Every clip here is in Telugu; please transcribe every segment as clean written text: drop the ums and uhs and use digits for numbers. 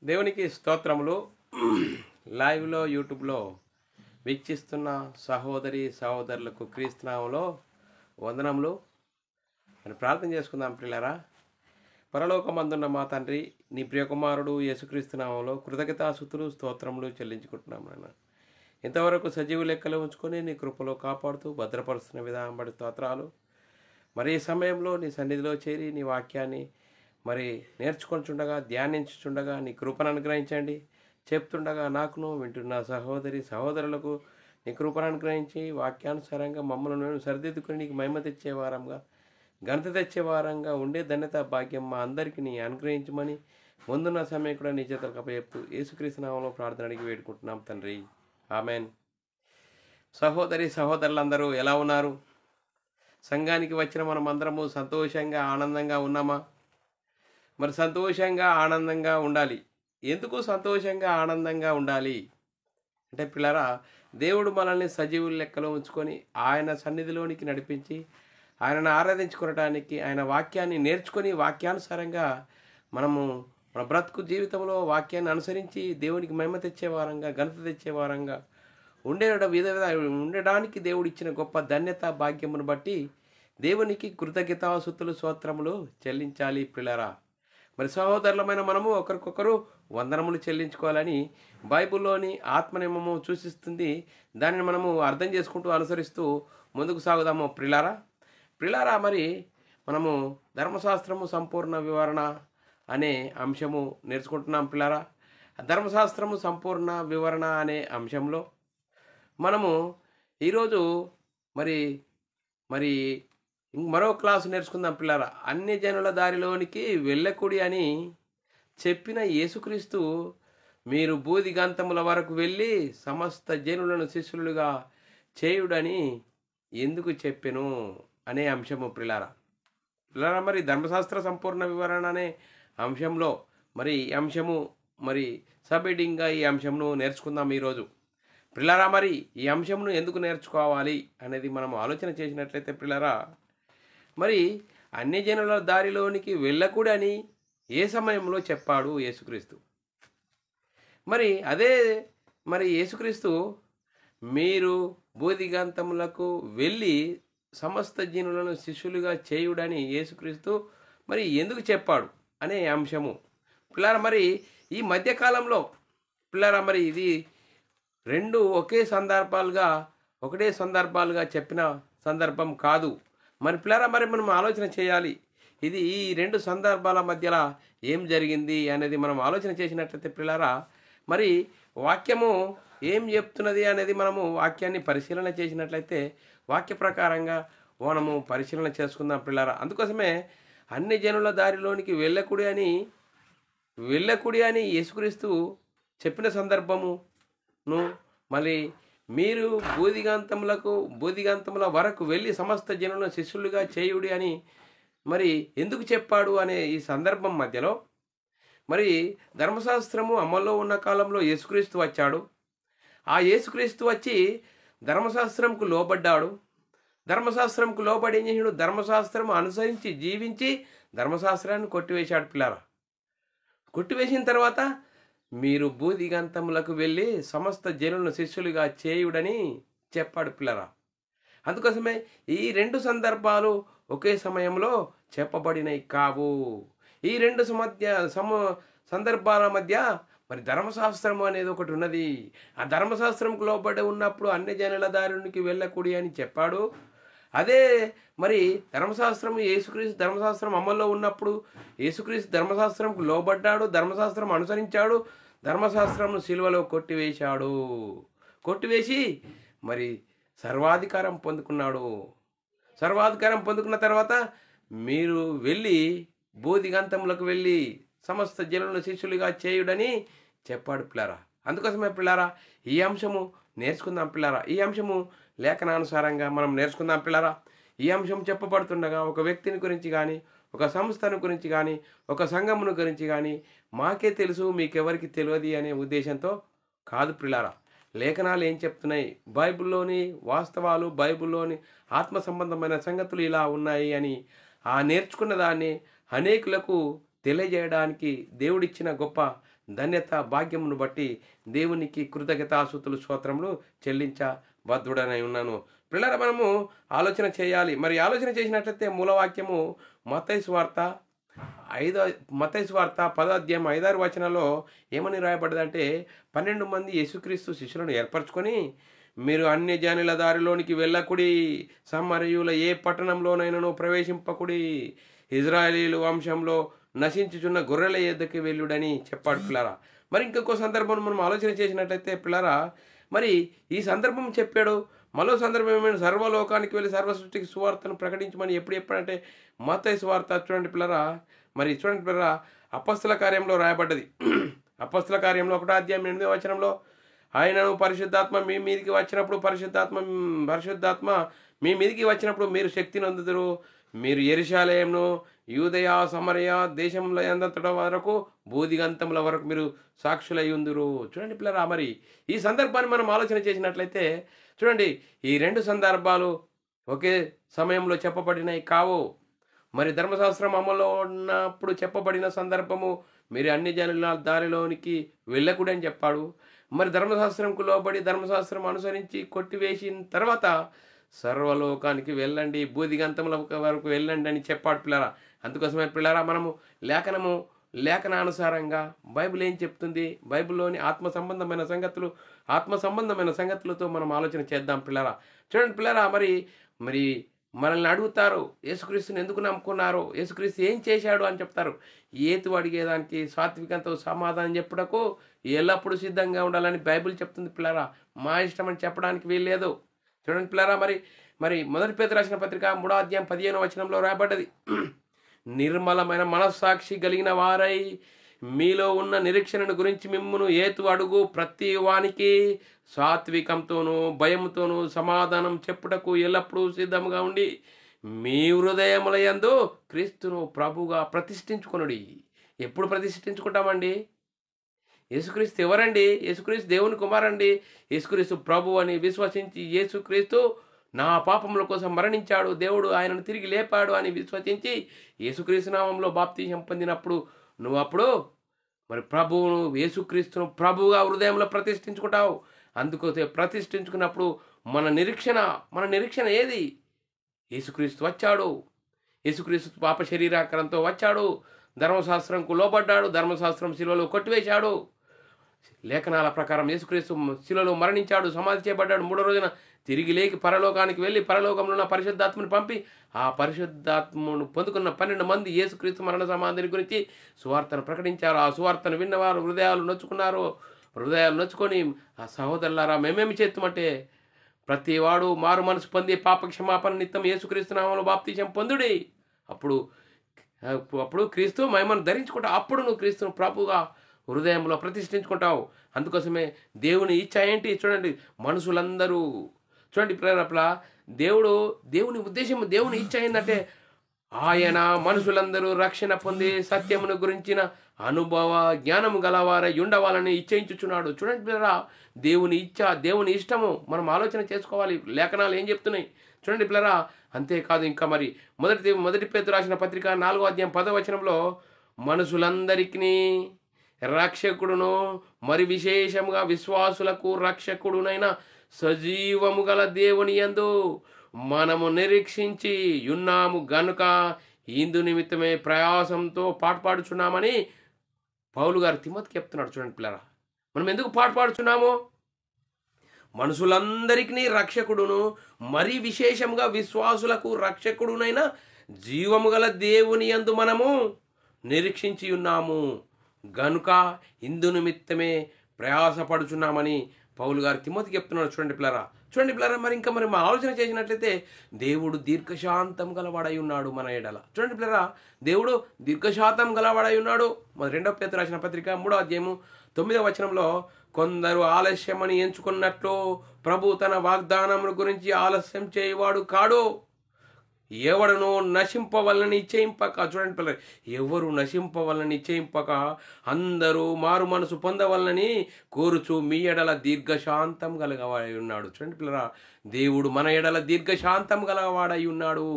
దేవునికి స్తోత్రములు. లైవ్లో యూట్యూబ్లో వీక్షిస్తున్న సహోదరి సహోదరులకు క్రీస్తునామంలో వందనములు అని ప్రార్థన చేసుకుందాం. ప్రియులారా, పరలోకమందున్న మా తండ్రి, నీ ప్రియకుమారుడు యేసుక్రీస్తునామంలో కృతజ్ఞతాస్తుతులు స్తోత్రములు చెల్లించుకుంటున్నాం. నాయన, ఇంతవరకు సజీవ లెక్కలు ఉంచుకొని నీ కృపలో కాపాడుతూ భద్రపరుస్తున్న విధానం బట్టి స్తోత్రాలు. మరి ఈ సమయంలో నీ సన్నిధిలో చేరి నీ వాక్యాన్ని మరి నేర్చుకొనిచుండగా, ధ్యానించుచుండగా నీ కృపను అనుగ్రహించండి. చెప్తుండగా నాకును, వింటున్న సహోదరి సహోదరులకు నీ కృపను అనుగ్రహించి వాక్యానుసారంగా మమ్మల్ని మేము సరిదిద్దుకుని నీకు మహిమ తెచ్చేవారంగా, ఘనత తెచ్చేవారంగా ఉండే ధన్యత భాగ్యం మా అందరికీ నీ అనుగ్రహించమని ముందున్న సమయం కూడా నీ చేతులకు అప్పచెప్తూ యేసుక్రీస్తు నామములో ప్రార్థన అడిగి వేడుకుంటున్నాం తండ్రి, ఆమెన్. సహోదరి సహోదరులందరూ ఎలా ఉన్నారు? సంఘానికి వచ్చిన మనం అందరము సంతోషంగా ఆనందంగా ఉన్నామా? మరి సంతోషంగా ఆనందంగా ఉండాలి. ఎందుకు సంతోషంగా ఆనందంగా ఉండాలి అంటే పిల్లరా, దేవుడు మనల్ని సజీవుల లెక్కలో ఉంచుకొని ఆయన సన్నిధిలోనికి నడిపించి ఆయనను ఆరాధించుకోవటానికి, ఆయన వాక్యాన్ని నేర్చుకొని వాక్యానుసారంగా మనము మన బ్రతుకు జీవితంలో వాక్యాన్ని అనుసరించి దేవునికి మహిమ తెచ్చేవారంగా, ఘనత తెచ్చేవారంగా ఉండడానికి దేవుడు ఇచ్చిన గొప్ప ధన్యత భాగ్యమును బట్టి దేవునికి కృతజ్ఞతాస్తుతులు స్తోత్రములు చెల్లించాలి. పిల్లరా, మరి సహోదరులమైన మనము ఒకరికొకరు వందనములు చెల్లించుకోవాలని బైబిల్లోని ఆత్మనియమము సూచిస్తుంది. దానిని మనము అర్థం చేసుకుంటూ అనుసరిస్తూ ముందుకు సాగుదాము. ప్రిలారా, మరి మనము ధర్మశాస్త్రము సంపూర్ణ వివరణ అనే అంశము నేర్చుకుంటున్నాం. పిల్లారా, ధర్మశాస్త్రము సంపూర్ణ వివరణ అనే అంశంలో మనము ఈరోజు మరి మరి మరో క్లాసు నేర్చుకుందాం. పిల్లారా, అన్ని జనుల దారిలోనికి వెళ్ళకుడి అని చెప్పిన యేసుక్రీస్తు మీరు బూదిగంతముల వరకు వెళ్ళి సమస్త జనులను శిష్యులుగా చేయుడని ఎందుకు చెప్పెను అనే అంశము. పిల్లారా, మరి ధర్మశాస్త్ర సంపూర్ణ వివరణ అనే అంశంలో మరి ఈ అంశము మరి సబ్-హెడ్డింగ్గా ఈ అంశంను నేర్చుకుందాం ఈరోజు. పిల్లారా, మరి ఈ అంశంను ఎందుకు నేర్చుకోవాలి అనేది మనం ఆలోచన చేసినట్లయితే పిల్లారా, మరి అన్ని జనుల దారిలోనికి వెళ్ళకూడని ఏ సమయంలో చెప్పాడు యేసుక్రీస్తు? మరి యేసుక్రీస్తు మీరు బోధిగంతములకు వెళ్ళి సమస్త జనులను శిష్యులుగా చేయుడని యేసుక్రీస్తు మరి ఎందుకు చెప్పాడు అనే అంశము. పిల్లారా, మరి ఈ మధ్యకాలంలో పిల్లారా, మరి ఇది రెండు ఒకటే సందర్భాలుగా చెప్పిన సందర్భం కాదు. మరి పిల్లారా, మరి మనం ఆలోచన చేయాలి. ఇది ఈ రెండు సందర్భాల మధ్యలో ఏం జరిగింది అనేది మనం ఆలోచన చేసినట్లయితే పిల్లారా, మరి వాక్యము ఏం చెప్తున్నది అనేది మనము వాక్యాన్ని పరిశీలన చేసినట్లయితే వాక్య ప్రకారంగా మనము పరిశీలన చేసుకుందాం. పిల్లారా, అందుకోసమే అన్ని జనుల దారిలోనికి వెళ్ళకుడి అని యేసుక్రీస్తు చెప్పిన సందర్భమును మళ్ళీ మీరు బూదిగంతముల వరకు వెళ్ళి సమస్త జనులను శిష్యులుగా చేయుడి అని మరి ఎందుకు చెప్పాడు అనే ఈ సందర్భం మధ్యలో మరి ధర్మశాస్త్రము అమల్లో ఉన్న కాలంలో యేసుక్రీస్తు వచ్చాడు. ఆ యేసుక్రీస్తు వచ్చి ధర్మశాస్త్రంకు లోబడ్డాడు. ధర్మశాస్త్రంకు లోబడి ఏం చేసాడు? ధర్మశాస్త్రం అనుసరించి జీవించి ధర్మశాస్త్రాన్ని కొట్టివేశాడు. పిల్లారా, కొట్టివేసిన తర్వాత మీరు బూదిగంతములకు వెళ్ళి సమస్త జనులను శిష్యులుగా చేయుడని చెప్పాడు. పిల్లరా, అందుకోసమే ఈ రెండు సందర్భాలు ఒకే సమయంలో చెప్పబడినవి కావు. ఈ రెండు సందర్భాల మధ్య మరి ధర్మశాస్త్రం అనేది ఒకటి ఉన్నది. ఆ ధర్మశాస్త్రంకు లోబడి ఉన్నప్పుడు అన్ని జనుల దారునికి వెళ్ళకూడి అని చెప్పాడు. అదే మరి యేసుక్రీస్తు ధర్మశాస్త్రం అమల్లో ఉన్నప్పుడు యేసుక్రీస్తు ధర్మశాస్త్రంకు లోబడ్డాడు, ధర్మశాస్త్రం అనుసరించాడు, ధర్మశాస్త్రంను సిలువలో కొట్టివేసి మరి సర్వాధికారం పొందుకున్నాడు. సర్వాధికారం పొందుకున్న తర్వాత మీరు వెళ్ళి బోధిగంతములకు వెళ్ళి సమస్త జనులను శిష్యులుగా చేయుడని చెప్పాడు. పిల్లారా, అందుకోసమే పిల్లారా ఈ అంశము నేర్చుకుందాం. పిల్లారా, ఈ అంశము లేఖనానుసారంగా మనం నేర్చుకుందాం. పిల్లారా, ఈ అంశం చెప్పబడుతుండగా ఒక వ్యక్తిని గురించి కానీ, ఒక సంస్థను గురించి కానీ, ఒక సంఘమును గురించి కానీ మాకే తెలుసు మీకెవరికి తెలియదు అనే ఉద్దేశంతో కాదు. పిల్లారా, లేఖనాలు ఏం చెప్తున్నాయి, బైబిల్లోని వాస్తవాలు, బైబిల్లోని ఆత్మ సంబంధమైన సంగతులు ఇలా ఉన్నాయి అని ఆ నేర్చుకున్న దాన్ని అనేకులకు తెలియజేయడానికి దేవుడిచ్చిన గొప్ప ధన్యత భాగ్యమును బట్టి దేవునికి కృతజ్ఞతాస్తుతులు స్తోత్రములు చెల్లించబద్ధుడనై ఉన్నాను. పిల్లల మనము ఆలోచన చేయాలి. మరి ఆలోచన చేసినట్లయితే మూలవాక్యము మత్తయి సువార్త 10వ అధ్యాయం 5-6 వచనాల్లో ఏమని రాయబడ్డదంటే 12 మంది యేసుక్రీస్తు శిష్యులను ఏర్పరచుకొని మీరు అన్యజనుల దారిలోనికి వెళ్ళకుడి, సమరయుల ఏ పట్టణంలోనైనాను ప్రవేశింపకుడి, ఇజ్రాయేలీలు వంశంలో నశించుచున్న గొర్రెల యొద్దకు వెళ్ళుడని చెప్పాడు పిల్లరా. మరి ఇంకొక సందర్భం మనం ఆలోచన చేసినట్లయితే పిల్లరా, మరి ఈ సందర్భం చెప్పాడు. మరో సందర్భం ఏమైనా సర్వలోకానికి వెళ్ళి సర్వ సృష్టికి సువార్తను ప్రకటించమని ఎప్పుడంటే మత్తయి సువార్త చూడండి పిల్లరా. మరి చూడండి పిల్లరా, అపొస్తల కార్యంలో రాయబడ్డది. అపొస్తల కార్యంలో 1వ అధ్యాయం 8వ వచనంలో ఆయనను పరిశుద్ధాత్మ మీ మీదికి వచ్చినప్పుడు పరిశుద్ధాత్మ మీ మీదికి వచ్చినప్పుడు మీరు శక్తిని అందుదురు, మీరు యెరూషలేమును యూదయ సమరయ దేశంలో ఎంతట వరకు బూదిగంతముల వరకు మీరు సాక్షులై ఉందురు. చూడండి పిల్లరా, మరి ఈ సందర్భాన్ని మనం ఆలోచన చేసినట్లయితే చూడండి, ఈ 2 సందర్భాలు ఒకే సమయంలో చెప్పబడినవి కావు. మరి ధర్మశాస్త్రం అమల్లో ఉన్నప్పుడు చెప్పబడిన సందర్భము మీరు అన్ని జనుల దారిలోనికి వెళ్ళకూడని చెప్పాడు. మరి ధర్మశాస్త్రంకు లోబడి ధర్మశాస్త్రం అనుసరించి కొట్టివేసిన తర్వాత సర్వలోకానికి వెళ్ళండి, బూదిగంతముల వరకు వెళ్ళండి అని చెప్పాడు పిల్లరా. అందుకోసమే పిల్లరా, మనము లేఖనానుసారంగా బైబిల్ ఏం చెప్తుంది, బైబిల్లోని ఆత్మ సంబంధమైన సంగతులతో మనం ఆలోచన చేద్దాం పిల్లరా. చూడండి పిల్లరా, మరి మనల్ని అడుగుతారు, యేసుక్రీస్తుని ఎందుకు నమ్ముకున్నారు, యేసుక్రీస్తు ఏం చేశాడు అని చెప్తారు. ఏతు అడిగేదానికి సాత్వికంతో సమాధానం చెప్పుటకు ఎల్లప్పుడూ సిద్ధంగా ఉండాలని బైబిల్ చెప్తుంది పిల్లరా. మా ఇష్టం అని చెప్పడానికి వీల్లేదు. చూడండి పిల్లరా, మరి 1 పేతురు రాసిన పత్రిక 3వ అధ్యాయం 15వ వచనంలో రాయబడ్డది, నిర్మలమైన మనస్సాక్షి కలిగిన వారై మీలో ఉన్న నిరీక్షణను గురించి మిమ్మును ఏతు అడుగు ప్రతి వానికి సాత్వికంతోనూ భయముతోనూ సమాధానం చెప్పుటకు ఎల్లప్పుడూ సిద్ధముగా ఉండి మీ హృదయముల యందు క్రీస్తును ప్రభుగా ప్రతిష్ఠించుకొనుడి. ఎప్పుడు ప్రతిష్ఠించుకుంటామండి? యేసుక్రీస్తు ఎవరండి? యేసుక్రీస్తు దేవుని కుమారండి. యేసుక్రీస్తు ప్రభు అని విశ్వసించి యేసుక్రీస్తు నా పాపముల కోసం మరణించాడు, దేవుడు ఆయనను తిరిగి లేపాడు అని విశ్వసించి యేసుక్రీస్తు నామంలో బాప్తిసం పొందినప్పుడు నువ్వు అప్పుడు మరి ప్రభువును యేసుక్రీస్తును ప్రభువుగా హృదయంలో ప్రతిష్ఠించుకుంటావు. అందుకోసం ప్రతిష్ఠించుకున్నప్పుడు మన నిరీక్షణ ఏది? యేసుక్రీస్తు వచ్చాడు, యేసుక్రీస్తు పాప శరీరాకారంతో వచ్చాడు, ధర్మశాస్త్రంకు లోబడ్డాడు, ధర్మశాస్త్రం శిలువలో కొట్టివేశాడు, లేఖనాల ప్రకారం యేసుక్రీస్తు శిలువలో మరణించాడు, సమాధి చేయబడ్డాడు, 3వ రోజున తిరిగి లేకి పరలోకానికి వెళ్ళి పరలోకంలో ఉన్న పరిశుద్ధాత్మను పంపి ఆ పరిశుద్ధాత్మను పొందుకున్న 12 మంది యేసుక్రీస్తు మరణ సమాధిని గురించి సువార్తను ప్రకటించారు. ఆ సువార్తను విన్నవారు హృదయాలు నొచ్చుకొని ఆ సహోదరులారా మేమేమి చేస్తామంటే ప్రతి వాడు మారు మనసు పొంది పాప క్షమాపణ నిత్యం యేసుక్రీస్తు నామములో బాప్తిసం పొందుడి. అప్పుడు క్రీస్తు మహిమను ధరించుకుంటావు. అప్పుడు నువ్వు క్రీస్తును ప్రభుగా హృదయంలో ప్రతిష్ఠించుకుంటావు. అందుకోసమే దేవుని ఇచ్చ ఏంటి చూడండి, మనుషులందరూ చూడండి ప్రేరపల దేవుని ఉద్దేశం, దేవుని ఇచ్చ ఏంటంటే ఆయన మనుషులందరూ రక్షణ పొంది సత్యమును గురించిన అనుభవ జ్ఞానము గలవారై ఉండవాలని ఇచ్చయించుచున్నాడు. చూడండి పిల్లరా, దేవుని ఇచ్చ, దేవుని ఇష్టము మనం ఆలోచన చేసుకోవాలి. లేఖనాలు ఏం చెప్తున్నాయి చూడండి పిల్లరా. అంతేకాదు ఇంకా మరి మొదటి పేతురు రాసిన పత్రిక 4వ అధ్యాయం 10వ వచనంలో మనుషులందరికీ రక్షకుడును మరి విశేషముగా విశ్వాసులకు రక్షకుడునైన సజీవము గల దేవుని యందు మనము నిరీక్షించి ఉన్నాము గనుక ఇందు నిమిత్తమే ప్రయాసంతో పాటుపాడుచున్నామని పౌలు గారు తిమోతికి చెప్తున్నాడు. చూడండి పిల్లరా, మనం ఎందుకు పాటుపాడుచున్నాము? మనుషులందరికీ రక్షకుడును మరి విశేషంగా విశ్వాసులకు రక్షకుడునైన జీవము గల దేవుని యందు మనము నిరీక్షించి ఉన్నాము గనుక ఇందు నిమిత్తమే ప్రయాసపడుచున్నామని పౌలు గారు తిమోతికి చెప్తున్నాడు. చూడండి పిల్లరా, మరి మా ఆలోచన చేసినట్లయితే దేవుడు దీర్ఘశాంతం గలవాడై ఉన్నాడు మన ఎడల. చూడండి పిల్లరా, దేవుడు దీర్ఘశాంతం గలవాడై ఉన్నాడు. 2వ పేతురు రాసిన పత్రిక 3వ అధ్యాయము 9వ వచనంలో కొందరు ఆలస్యమని ఎంచుకున్నట్లు ప్రభు తన వాగ్దానముల గురించి ఆలస్యం చేయవాడు కాడు, ఎవడును నశింపవలని ఇచ్చేయింపక. చూడండి పిల్లలు, ఎవరు నశింపవలని ఇచ్చేయింపక అందరూ మారు మనసు పొందవలని కోరుచు మీ ఎడల దీర్ఘశాంతం గలవాడై ఉన్నాడు. చూడండి పిల్లరా, దేవుడు మన ఎడల దీర్ఘశాంతం గలవాడై ఉన్నాడు.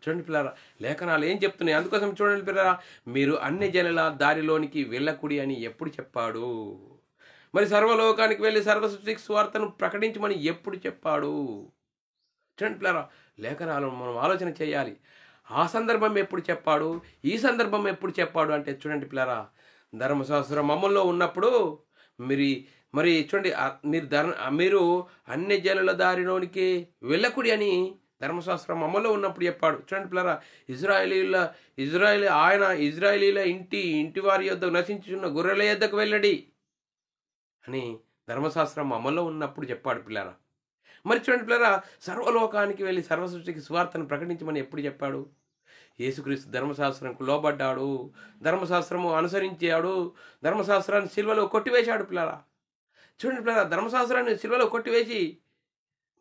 చూడండి పిల్లరా, లేఖనాలు ఏం చెప్తున్నాయి? అందుకోసం చూడండి పిల్లరా, మీరు అన్ని జనుల దారిలోనికి వెళ్ళకుడి అని ఎప్పుడు చెప్పాడు? మరి సర్వలోకానికి వెళ్ళి సర్వసృష్టికి సువార్తను ప్రకటించమని ఎప్పుడు చెప్పాడు? చూడండి పిల్లరా, లేఖనాలను మనం ఆలోచన చేయాలి. ఆ సందర్భం ఎప్పుడు చెప్పాడు, ఈ సందర్భం ఎప్పుడు చెప్పాడు అంటే చూడండి పిల్లరా, ధర్మశాస్త్రం అమల్లో ఉన్నప్పుడు మరి చూడండి, మీరు అన్ని జనుల దారిలోనికి వెళ్ళకుడి అని ధర్మశాస్త్రం అమల్లో ఉన్నప్పుడు చెప్పాడు. చూడండి పిల్లరా, ఇజ్రాయేలీల ఇంటి వారి యొద్ద నశించుచున్న గొర్రెల యొద్దకు వెళ్ళడి అని ధర్మశాస్త్రం అమల్లో ఉన్నప్పుడు చెప్పాడు పిల్లరా. మరి చూడండి పిల్లరా, సర్వలోకానికి వెళ్ళి సర్వసృష్టికి సువార్తను ప్రకటించమని ఎప్పుడు చెప్పాడు? యేసుక్రీస్తు ధర్మశాస్త్రంకు లోబడ్డాడు, ధర్మశాస్త్రము అనుసరించాడు, ధర్మశాస్త్రాన్ని సిలువలో కొట్టివేశాడు పిల్లరా. చూడండి పిల్లరా, ధర్మశాస్త్రాన్ని సిలువలో కొట్టివేసి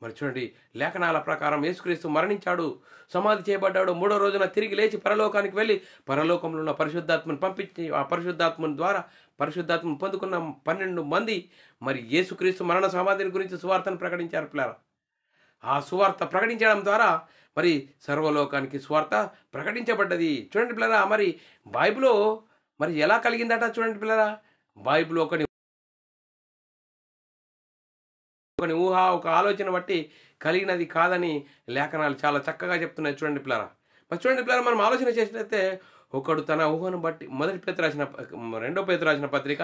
మరి చూడండి, లేఖనాల ప్రకారం యేసుక్రీస్తు మరణించాడు, సమాధి చేయబడ్డాడు, 3వ రోజున తిరిగి లేచి పరలోకానికి వెళ్ళి పరలోకంలో ఉన్న పరిశుద్ధాత్మను పంపించి ఆ పరిశుద్ధాత్మని ద్వారా పరిశుద్ధాత్మను పొందుకున్న 12 మంది మరి యేసుక్రీస్తు మరణ సమాధిని గురించి సువార్తను ప్రకటించారు పిల్లరా. ఆ సువార్త ప్రకటించడం ద్వారా మరి సర్వలోకానికి సువార్త ప్రకటించబడ్డది. చూడండి పిల్లరా, మరి బైబిల్లో మరి ఎలా కలిగిందట? చూడండి పిల్లరా, బైబిల్ ఒక ఊహ, ఒక ఆలోచన బట్టి కలిగినది కాదని లేఖనాలు చాలా చక్కగా చెప్తున్నాయి. చూడండి పిల్లరా, మరి చూడండి పిల్లరా, మనం ఆలోచన చేసినట్లయితే ఒకడు తన ఊహను బట్టి, 2 పేతురు రాసిన పత్రిక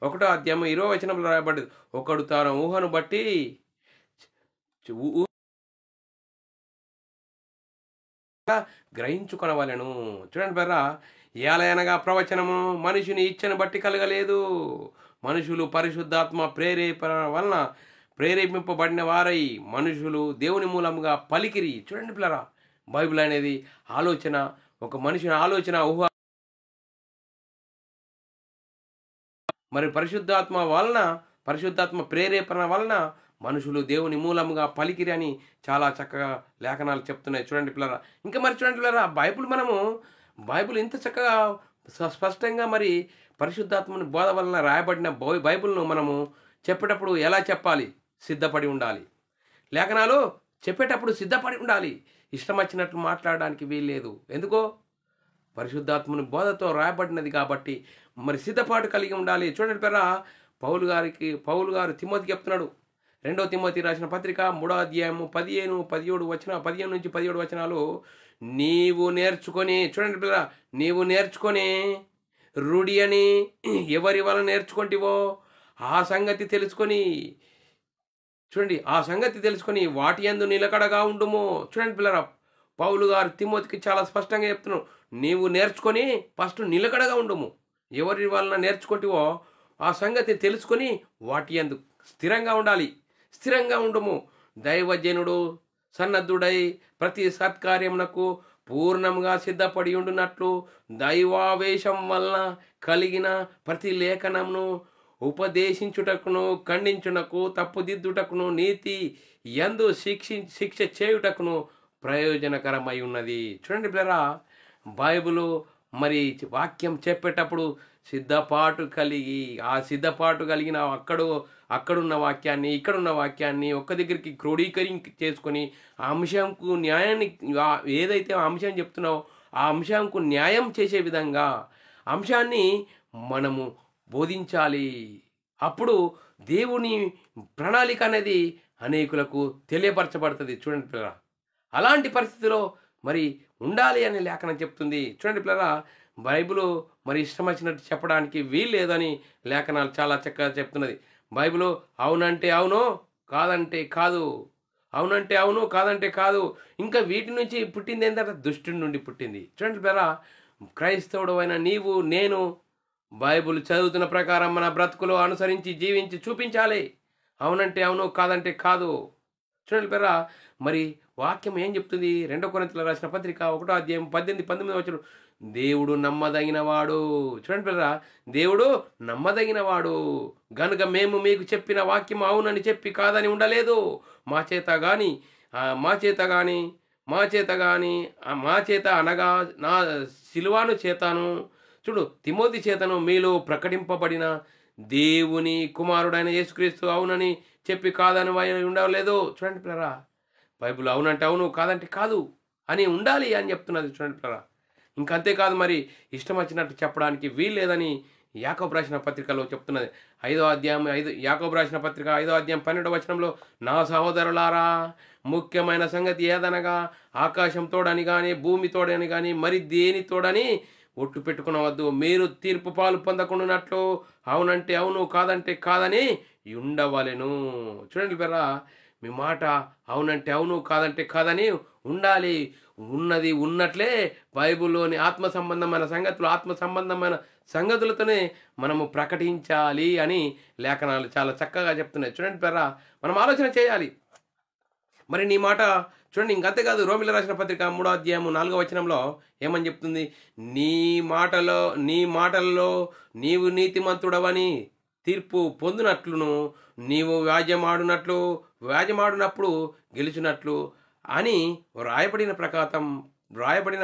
1వ అధ్యాయం 20వ వచనంలో రాయబడ్డది, ఒకడు తన ఊహను బట్టి గ్రహించుకొనవలెను. చూడండి పిల్లరా, ఏలయనగా ప్రవచనము మనుషుని ఇచ్చను బట్టి కలగలేదు, మనుషులు పరిశుద్ధాత్మ ప్రేరేపణ వలన ప్రేరేపింపబడిన వారై మనుషులు దేవుని మూలంగా పలికిరి. చూడండి పిల్లరా, బైబిల్ అనేది ఆలోచన, ఒక మనిషిని ఆలోచన, ఊహ. మరి పరిశుద్ధాత్మ ప్రేరేపణ వలన మనుషులు దేవుని మూలముగా పలికిరి అని చాలా చక్కగా లేఖనాలు చెప్తున్నాయి. చూడండి పిల్లరా, ఇంకా మరి చూడండి పిల్లరా, బైబిల్ ఇంత చక్కగా స్పష్టంగా మరి పరిశుద్ధాత్మని బోధ వలన రాయబడిన బైబిల్ను మనము చెప్పేటప్పుడు ఎలా చెప్పాలి? సిద్ధపడి ఉండాలి. లేఖనాలు చెప్పేటప్పుడు సిద్ధపడి ఉండాలి. ఇష్టం వచ్చినట్లు మాట్లాడడానికి వీల్లేదు. ఎందుకో? పరిశుద్ధాత్మని బోధతో రాయబడినది కాబట్టి మరి సిద్ధపాటు కలిగి ఉండాలి. చూడండి పిల్లరా, పౌలు గారు తిమోతికి చెప్తున్నాడు. 2వ తిమోతి రాసిన పత్రిక 3వ అధ్యాయము 15 నుంచి 17 వచనాలు, నీవు నేర్చుకొని, చూడండి పిల్లరా, నీవు నేర్చుకొని రూఢి అని ఎవరి వల్ల నేర్చుకుంటివో ఆ సంగతి తెలుసుకొని, చూడండి, ఆ సంగతి తెలుసుకొని వాటి యందు నిలకడగా ఉండుము. చూడండి పిల్లరా, పౌలు గారు తిమోతికి చాలా స్పష్టంగా చెప్తున్నాడు, నీవు నేర్చుకొని ఫస్ట్ నిలకడగా ఉండుము. ఎవరి వలన నేర్చుకుంటివో ఆ సంగతి తెలుసుకొని వాటి యందు స్థిరంగా ఉండాలి. స్థిరంగా ఉండుము. దైవజనుడు సన్నద్ధుడై ప్రతి సత్కార్యమునకు పూర్ణంగా సిద్ధపడి ఉండునట్లు దైవావేశం వలన కలిగిన ప్రతి లేఖనమును ఉపదేశించుటకును, ఖండించుటకు, తప్పుదిద్దుటకును, నీతి యందు శిక్ష చేయుటకును ప్రయోజనకరమై ఉన్నది. చూడండి పిల్లరా, బైబిలు మరి వాక్యం చెప్పేటప్పుడు సిద్ధపాటు కలిగిన అక్కడున్న వాక్యాన్ని, ఇక్కడున్న వాక్యాన్ని ఒక్క దగ్గరికి క్రోడీకరించి చేసుకొని ఆ అంశంకు న్యాయాన్ని, ఏదైతే ఆ అంశం చెప్తున్నావో ఆ అంశంకు న్యాయం చేసే విధంగా అంశాన్ని మనము బోధించాలి. అప్పుడు దేవుని ప్రణాళిక అనేది అనేకులకు తెలియపరచబడుతుంది. చూడండి పిల్లరా, అలాంటి పరిస్థితిలో మరి ఉండాలి అని లేఖనం చెప్తుంది. చూడండి పిల్లరా, బైబిల్ మరి ఇష్టం వచ్చినట్టు చెప్పడానికి వీలు లేదని లేఖనాలు చాలా చక్కగా చెప్తున్నది. బైబిల్ అవునంటే అవును, కాదంటే కాదు, అవునంటే అవును, కాదంటే కాదు. ఇంకా వీటి నుంచి పుట్టింది ఏంటంటే దుష్టుడి నుండి పుట్టింది. చూడండి పిల్లరా, క్రైస్తవుడు అయిన నీవు, నేను బైబిల్ చదువుతున్న ప్రకారం మన బ్రతుకులో అనుసరించి జీవించి చూపించాలి. అవునంటే అవును, కాదంటే కాదు. చూడండి పిల్లరా, మరి వాక్యం ఏం చెప్తుంది? 2వ కొరింథీయులకు రాసిన పత్రిక 1వ అధ్యాయం 18-19 వచనం, దేవుడు నమ్మదగినవాడు. చూడండి పిల్లరా, దేవుడు నమ్మదగినవాడు గనుక మేము మీకు చెప్పిన వాక్యం అవునని చెప్పి కాదని ఉండలేదు. మా చేత అనగా నా సిలువను చేతను, చూడు, తిమోతి చేతను మీలో ప్రకటింపబడిన దేవుని కుమారుడైన యేసుక్రీస్తు అవునని చెప్పి కాదని ఉండలేదు. చూడండి పిల్లరా, బైబిల్ అవునంటే అవును, కాదంటే కాదు. అని ఉండాలి అని చెప్తున్నది చూడండి పిల్లరా. ఇంకా అంతేకాదు, మరి ఇష్టం వచ్చినట్టు చెప్పడానికి వీల్లేదని యాకోబు రాసిన పత్రికలో చెప్తున్నది. 5వ అధ్యాయం యాకోబు రాసిన పత్రిక 5వ అధ్యాయం 12వ వచనంలో, నా సహోదరులారా, ముఖ్యమైన సంగతి ఏదనగా ఆకాశం తోడని కానీ భూమి తోడని కానీ మరి దేని తోడని ఒట్టు పెట్టుకునవద్దు. మీరు తీర్పు పాలు పొందకుండానట్లు అవునంటే అవును, కాదంటే కాదని ఉండవలెను. చూడండి పిల్లరా, మీ మాట అవునంటే అవును, కాదంటే కాదని ఉండాలి. ఉన్నది ఉన్నట్లే బైబిల్లోని ఆత్మ సంబంధమైన సంగతులతోనే మనము ప్రకటించాలి అని లేఖనాలు చాలా చక్కగా చెప్తున్నాయి. చూడండి పిల్లరా, మనం ఆలోచన చేయాలి. మరి నీ మాట చూడండి. ఇంకంతేకాదు, రోమిల రాసిన పత్రిక 3వ అధ్యాయం 4వ వచనంలో ఏమని చెప్తుంది? నీ మాటల్లో నీవు నీతిమంతుడవని తీర్పు పొందినట్లును, నీవు వ్యాజ్యమాడినప్పుడు గెలిచినట్లు అని వ్రాయబడిన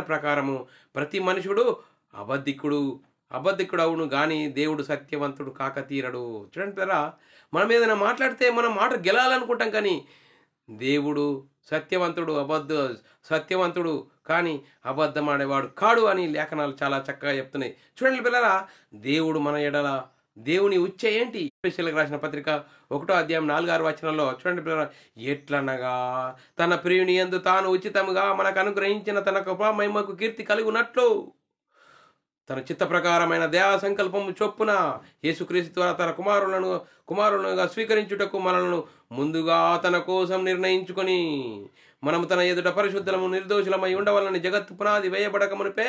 ప్రకారము ప్రతి మనుషుడు అబద్ధికుడు అవును గాని దేవుడు సత్యవంతుడు కాక తీరడు. చూడండి పిల్లరా, మనం ఏదైనా మాట్లాడితే మనం మాట గెలాలనుకుంటాం, కానీ దేవుడు సత్యవంతుడు కానీ అబద్ధమాడేవాడు కాడు అని లేఖనాలు చాలా చక్కగా చెప్తున్నాయి. చూడండి పిల్లరా, దేవుడు మన ఎడల దేవుని ఉచ్చ ఏంటి? ఎఫెసీయులకు రాసిన పత్రిక 1వ అధ్యాయం 4-6 వచనాల్లో చూడండి పిల్లరా, ఎట్లనగా తన ప్రియుని యందు తాను ఉచితముగా మనకు అనుగ్రహించిన తన కృపా మహిమకు కీర్తి కలుగునట్లు తన చిత్త ప్రకారమైన దయా సంకల్పము చొప్పున యేసుక్రీస్తు ద్వారా తన కుమారులుగా స్వీకరించుటకు మనలను ముందుగా తన కోసం నిర్ణయించుకొని మనము తన ఎదుట పరిశుద్ధులము నిర్దోషులమై ఉండవాలని జగత్తు పునాది వేయబడక మునిపే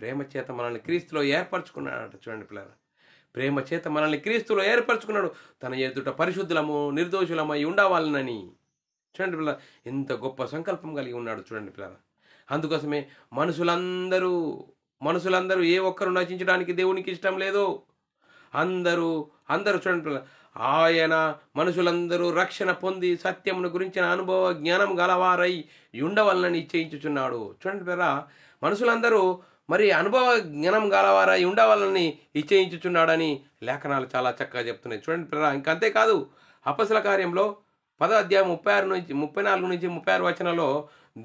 ప్రేమ చేత మనల్ని క్రీస్తులో ఏర్పరచుకున్నాడట. చూడండి పిల్లరా, ప్రేమ చేత మనల్ని క్రీస్తులో ఏర్పరచుకున్నాడు, తన ఎదుట పరిశుద్ధులము నిర్దోషులమై ఉండవాలనని. చూడండి పిల్లరా, ఎంత గొప్ప సంకల్పం కలిగి ఉన్నాడు. చూడండి పిల్లరా, అందుకోసమే మనుషులందరూ ఏ ఒక్కరు నశించడానికి దేవునికి ఇష్టం లేదు. అందరూ చూడండి పిల్లరా, ఆయన మనుషులందరూ రక్షణ పొంది సత్యమును గురించిన అనుభవ జ్ఞానం గలవారై ఉండవలనని నిశ్చయించుచున్నాడు. చూడండి పిల్లరా, మనుషులందరూ మరి అనుభవ జ్ఞానం గలవారై ఉండవాలని నిశ్చయించుచున్నాడని లేఖనాలు చాలా చక్కగా చెప్తున్నాయి. చూడండి పిల్లరా, ఇంకంతేకాదు, అపొస్తలుల కార్యంలో 10వ అధ్యాయం 34 నుంచి 36 వచనంలో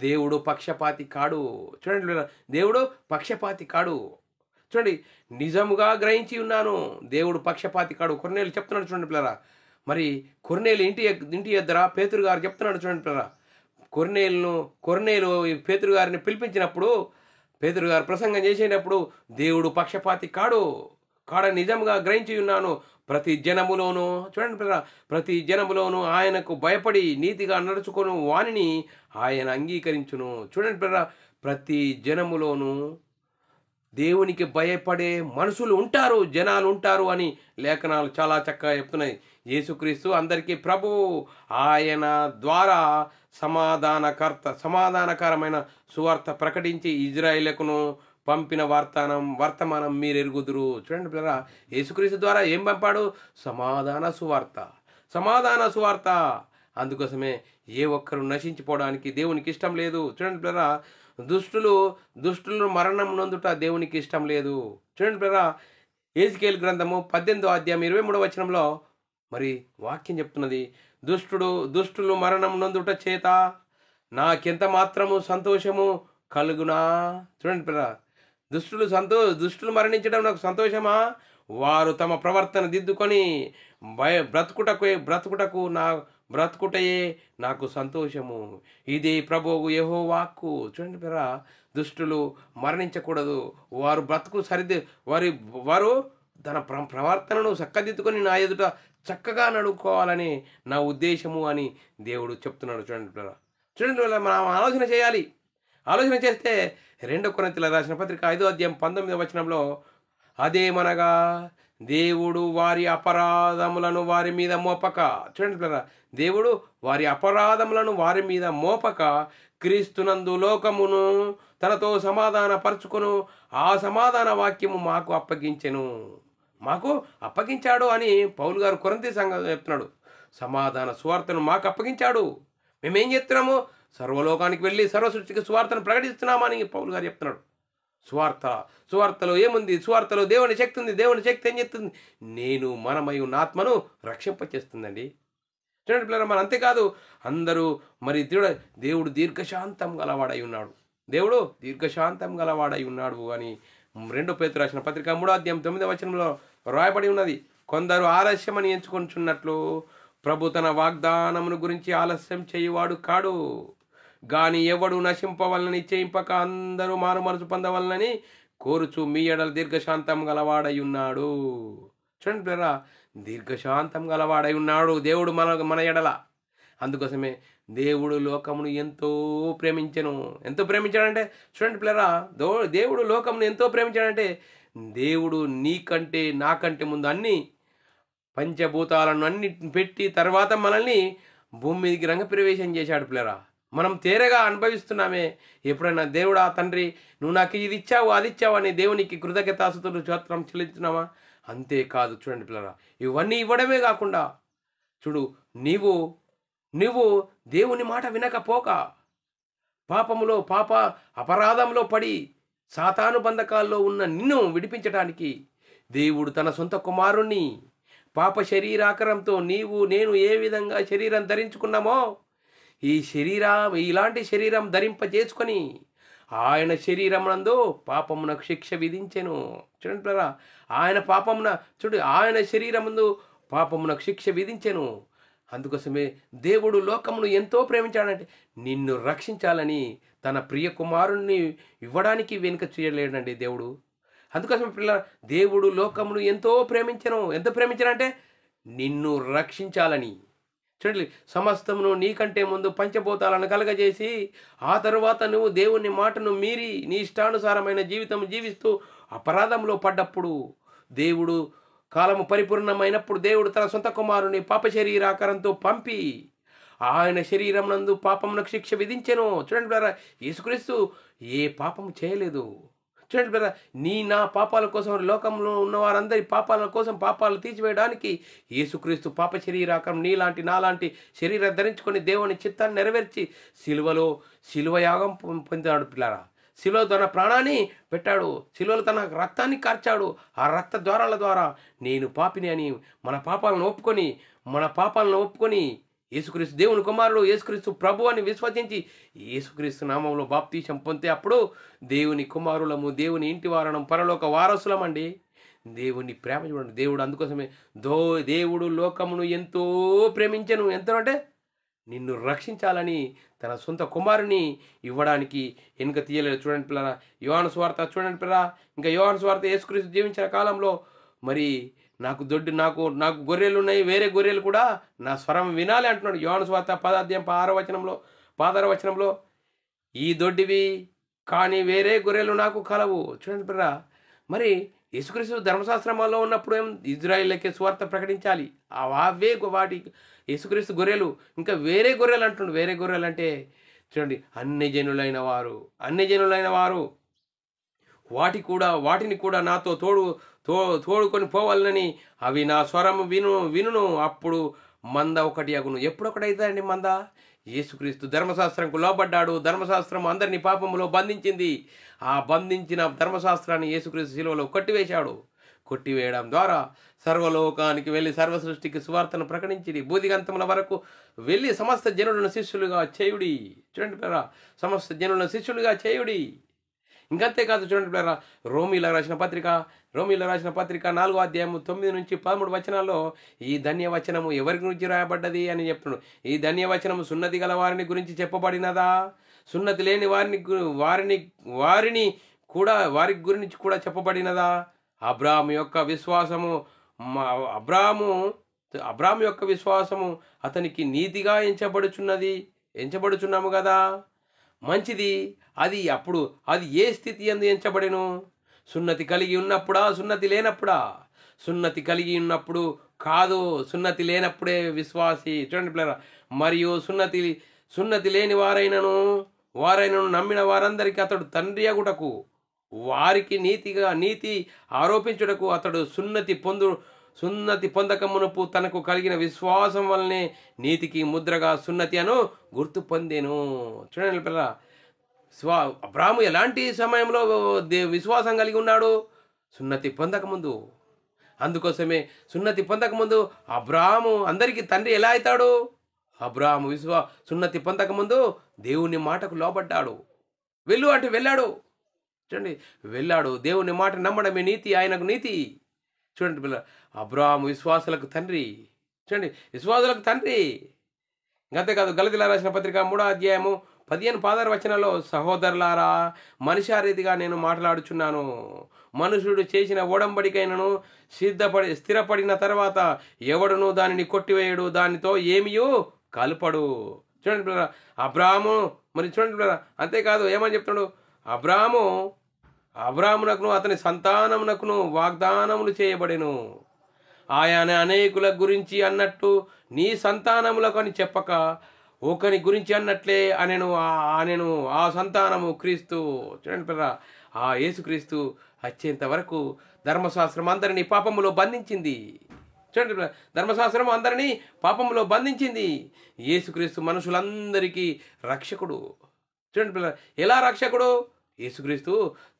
దేవుడు పక్షపాతి కాడు. చూడండి పిల్లరా, దేవుడు పక్షపాతి కాడు. చూడండి, నిజముగా గ్రహించి ఉన్నాను, దేవుడు పక్షపాతి కాడు. కొర్నేలు చెప్తున్నాడు. చూడండి పిల్లరా, మరి కొర్నేలు ఇంటి ఎద్దర పేతురు గారు చెప్తున్నాడు. చూడండి పిల్లరా, కొర్నేలు పేతురు గారిని పిలిపించినప్పుడు పేతురు గారు ప్రసంగం చేసేటప్పుడు దేవుడు పక్షపాతి కాడని నిజంగా గ్రహించి ఉన్నాను. ప్రతి జనములోనూ చూడండి పిల్లరా, ప్రతి జనములోనూ ఆయనకు భయపడి నీతిగా నడుచుకొని వానిని ఆయన అంగీకరించును. చూడండి పిల్లరా, ప్రతి జనములోనూ దేవునికి భయపడే జనాలు ఉంటారు అని లేఖనాలు చాలా చక్కగా చెప్తున్నాయి. యేసుక్రీస్తు అందరికీ ప్రభువు, ఆయన ద్వారా సమాధానకరమైన సువార్త ప్రకటించి ఇజ్రాయేలుకును పంపిన వర్తమానం మీరు ఎరుగుదురు. చూడండి పిల్లరా, యేసుక్రీస్తు ద్వారా ఏం పంపాడు? సమాధాన సువార్త. అందుకోసమే ఏ ఒక్కరు నశించిపోవడానికి దేవునికి ఇష్టం లేదు. చూడండి పిల్లరా, దుష్టులు మరణం నొందుట దేవునికి ఇష్టం లేదు. చూడండి పిల్లరా, యెహెజ్కేలు గ్రంథము 18వ అధ్యాయం 23వ వచనంలో మరి వాక్యం చెప్తున్నది, దుష్టులు మరణం నొందుట చేత నాకెంత మాత్రము సంతోషము కలుగునా. చూడండి పిల్లరా, దుష్టులు మరణించడం నాకు సంతోషమా? వారు తమ ప్రవర్తన దిద్దుకొని బ్రతుకుటయే నాకు సంతోషము. ఇది ప్రభువు యెహోవా వాక్కు. చూడండి పిల్లరా, దుష్టులు మరణించకూడదు, వారు వారు తన ప్రవర్తనను చక్కదిద్దుకొని నా ఎదుట చక్కగా నడుకోవాలని నా ఉద్దేశము అని దేవుడు చెప్తున్నాడు. చూడండి పిల్లరా, మనం ఆలోచన చేయాలి. ఆలోచన చేస్తే 2 కొరింథీయులకు రాసిన పత్రిక 5వ అధ్యాయం 19వ వచనంలో, అదేమనగా దేవుడు వారి అపరాధములను వారి మీద మోపక, చూడండి పిల్లరా, దేవుడు వారి అపరాధములను వారి మీద మోపక క్రీస్తునందు లోకమును తనతో సమాధాన పరుచుకును ఆ సమాధాన వాక్యము మాకు అప్పగించాడు అని పౌలు గారు కొరింథీ సంఘం చెప్తున్నాడు. సమాధాన సువార్తను మాకు అప్పగించాడు. మేమేం చెప్తున్నాము? సర్వలోకానికి వెళ్ళి సర్వసృష్టికి సువార్తను ప్రకటిస్తున్నామని పౌలు గారు చెప్తున్నాడు. సువార్తలో ఏముంది? సువార్తలో దేవుని శక్తి ఉంది. దేవుని శక్తి ఏం చెప్తుంది? నేను మనమై ఉన్న ఆత్మను రక్షింపచేస్తుందండి. చూడండి పిల్లలు, మరి అంతేకాదు, అందరూ మరి దేవుడు దీర్ఘశాంతం గలవాడై ఉన్నాడు. దేవుడు దీర్ఘశాంతం గలవాడై ఉన్నాడు అని 2 పేతురు రాసిన పత్రిక 3వ అధ్యాయం 9వ వచనంలో రాయబడి ఉన్నది. కొందరు ఆలస్యమని ఎంచుకొనుచున్నట్లు ప్రభు తన వాగ్దానమును గురించి ఆలస్యం చేయువాడు కాడు, గాని ఎవడు నశింపవలనని చేయింపక అందరూ మారు మనసు పొందవలనని కోరుచు మీ ఎడల దీర్ఘశాంతం గలవాడై ఉన్నాడు. చూడండి పిల్లరా, దీర్ఘశాంతం గలవాడై ఉన్నాడు దేవుడు మన ఎడల. అందుకోసమే దేవుడు లోకమును ఎంతో ప్రేమించెను. ఎంతో ప్రేమించాడంటే చూడండి పిల్లరా, దేవుడు లోకమును ఎంతో ప్రేమించాడంటే దేవుడు నీకంటే నాకంటే ముందు అన్ని పంచభూతాలను అన్ని పెట్టి తర్వాత మనల్ని భూమి మీదకి రంగప్రవేశం చేశాడు పిల్లరా. మనం తేరగా అనుభవిస్తున్నామే. ఎప్పుడైనా దేవుడా తండ్రి నువ్వు నాకు ఇది ఇచ్చావు అది ఇచ్చావు అని దేవునికి కృతజ్ఞతాస్తుతులు స్తోత్రం చెల్లిస్తున్నామా? అంతేకాదు చూడండి పిల్లరా, ఇవన్నీ ఇవ్వడమే కాకుండా చూడు, నువ్వు దేవుని మాట వినకపోక అపరాధంలో పడి సాతాను బంధకాల్లో ఉన్న నిన్ను విడిపించడానికి దేవుడు తన సొంత కుమారుణ్ణి పాప శరీరాకారంతో నేను ఏ విధంగా శరీరం ధరించుకున్నామో ఇలాంటి శరీరం ధరింపజేసుకొని ఆయన శరీరమునందు పాపమునకు శిక్ష విధించెను. చూడండి పిల్లరా, ఆయన శరీరముందు పాపమునకు శిక్ష విధించెను. అందుకోసమే దేవుడు లోకమును ఎంతో ప్రేమించాడంటే నిన్ను రక్షించాలని తన ప్రియ కుమారుణ్ణి ఇవ్వడానికి వెనుక చేయలేడండి దేవుడు. అందుకోసమే పిల్లల, దేవుడు లోకమును ఎంతో ప్రేమించాడంటే నిన్ను రక్షించాలని. చూడండి, సమస్తమును నీకంటే ముందు పంచభూతాలను కలగజేసి ఆ తరువాత నువ్వు దేవుని మాటను మీరి నీ ఇష్టానుసారమైన జీవితం జీవిస్తూ అపరాధంలో పడ్డప్పుడు దేవుడు కాలము పరిపూర్ణమైనప్పుడు దేవుడు తన సొంత కుమారుని పాప శరీరాకారంతో పంపి ఆయన శరీరం నందు పాపమునకు శిక్ష విధించెను. చూడండి బ్రదర్, యేసుక్రీస్తు ఏ పాపము చేయలేదు. చూడండి బ్రదర్, నా పాపాల కోసం, లోకంలో ఉన్న వారందరి పాపాల కోసం పాపాలు తీసివేయడానికి యేసుక్రీస్తు పాప శరీరాకారం నాలాంటి శరీరం ధరించుకొని దేవుని చిత్తాన్ని నెరవేర్చి శిలువ యాగం పొందాడు పిల్లరా. శిలువ తన ప్రాణాన్ని పెట్టాడు, శిలువలో తన రక్తాన్ని కార్చాడు. ఆ రక్త ద్వారాల ద్వారా నేను పాపిని అని మన పాపాలను ఒప్పుకొని యేసుక్రీస్తు దేవుని కుమారుడు, యేసుక్రీస్తు ప్రభు అని విశ్వసించి యేసుక్రీస్తు నామంలో బాప్తీసం పొందితే అప్పుడు దేవుని కుమారులము, దేవుని ఇంటి వారణం, పరలోక వారసులమండి. దేవుని ప్రేమ చూడండి. దేవుడు అందుకోసమే దేవుడు లోకమును ఎంతో ప్రేమించెను. ఎంతో అంటే నిన్ను రక్షించాలని తన సొంత కుమారుని ఇవ్వడానికి వెనుక తీయలేదు. చూడండి పిల్లరా, యోహాను సువార్త చూడండి పిల్లరా. ఇంకా యోహాను సువార్త యేసుక్రీస్తు జీవించిన కాలంలో మరి నాకు గొర్రెలు ఉన్నాయి, వేరే గొర్రెలు కూడా నా స్వరం వినాలి అంటున్నాడు. యోహాను సువార్త 10వ అధ్యాయం 16వ వచనంలో ఈ దొడ్డివి కానీ వేరే గొర్రెలు నాకు కలవు. చూడండి పిల్లరా, మరి యేసుక్రీస్తు ధర్మశాస్త్రంలో ఉన్నప్పుడు ఇజ్రాయిల్కి సువార్త ప్రకటించాలి. అవే వాటి యేసుక్రీస్తు గొర్రెలు, ఇంకా వేరే గొర్రెలు అంటుండు. వేరే గొర్రెలు అంటే చూడండి, అన్ని జనులైన వారు వాటిని కూడా నాతో తోడుకొని పోవాలని అవి నా స్వరము వినును. అప్పుడు మంద ఒకటి అగును. ఎప్పుడొకటైతుందండి మంద? యేసుక్రీస్తు ధర్మశాస్త్రంకు లోబడ్డాడు. ధర్మశాస్త్రం అందరినీ పాపములో బంధించింది. ఆ బంధించిన ధర్మశాస్త్రాన్ని యేసుక్రీస్తు శిలువలో కొట్టివేయడం ద్వారా సర్వలోకానికి వెళ్ళి సర్వ సృష్టికి సువార్తను ప్రకటించి బూదిగంతముల వరకు వెళ్ళి సమస్త జనులను శిష్యులుగా చేయుడి. చూడండి పిల్లరా, సమస్త జనులను శిష్యులుగా చేయుడి. ఇంకంతేకాదు చూడండి పిల్లరా, రోమీల రాసిన పత్రిక 4వ అధ్యాయం 9 నుంచి 13 వచనాల్లో ఈ ధన్యవచనము ఎవరి గురించి రాయబడ్డది అని చెప్తున్నాడు. ఈ ధన్యవచనము సున్నతి గల వారిని గురించి చెప్పబడినదా, సున్నతి లేని వారి గురించి కూడా చెప్పబడినదా? అబ్రాహాము యొక్క విశ్వాసము అతనికి నీతిగా ఎంచబడుచున్నాము కదా. మంచిది. అది ఏ స్థితి యందు ఎంచబడెను? సున్నతి కలిగి ఉన్నప్పుడా, సున్నతి లేనప్పుడా? సున్నతి కలిగి ఉన్నప్పుడు కాదు, సున్నతి లేనప్పుడే విశ్వాసి. చూడండి పిల్లరా, మరియు సున్నతి లేని వారైనను నమ్మిన వారందరికీ అతడు తండ్రి అగుటకు, వారికి నీతి ఆరోపించుటకు అతడు సున్నతి పొందక మునుపు తనకు కలిగిన విశ్వాసం వల్లనే నీతికి ముద్రగా సున్నతి అను గుర్తు పొందెను. చూడండి పిల్ల, అబ్రాహాము ఎలాంటి సమయంలో విశ్వాసం కలిగి ఉన్నాడు? సున్నతి పొందకముందు. అందుకోసమే సున్నతి పొందకముందు అబ్రాహాము అందరికీ తండ్రి ఎలా అవుతాడు? అబ్రాహాము సున్నతి పొందకముందు దేవుని మాటకు లోబడ్డాడు, వెళ్ళు అంటే వెళ్ళాడు. చూడండి, వెళ్ళాడు. దేవుని మాట నమ్మడమే నీతి, ఆయనకు నీతి. చూడండి పిల్ల, అబ్రాహాము విశ్వాసులకు తండ్రి. చూడండి, విశ్వాసులకు తండ్రి. అంతేకాదు, గలతీయుల రాసిన పత్రిక 3వ అధ్యాయము 15-16 వచనాల్లో, సహోదరులారా, మనుష్యారీతిగా నేను మాట్లాడుచున్నాను. మనుషుడు చేసిన ఒడంబడికైనను స్థిరపడిన తర్వాత ఎవడును దానిని కొట్టివేయడు, దానితో ఏమియూ కలపడు. చూడండి పిల్లరా, అబ్రాహాము మరి చూడండి పిల్లరా, అంతేకాదు ఏమని చెప్తున్నాడు, అబ్రాహామునకును అతని సంతానమునకును వాగ్దానములు చేయబడెను. ఆయన అనేకుల గురించి అన్నట్టు నీ సంతానములకు అని చెప్పక ఒకని గురించి అన్నట్లే అనెను ఆ సంతానము క్రీస్తు. చూడండి పిల్లరా, ఆ యేసుక్రీస్తు వచ్చేంత వరకు ధర్మశాస్త్రం అందరినీ పాపములో బంధించింది. చూడండి పిల్లరా, ధర్మశాస్త్రం అందరినీ పాపములో బంధించింది. యేసుక్రీస్తు మనుషులందరికీ రక్షకుడు. చూడండి పిల్లరా, ఎలా రక్షకుడు? యేసుక్రీస్తు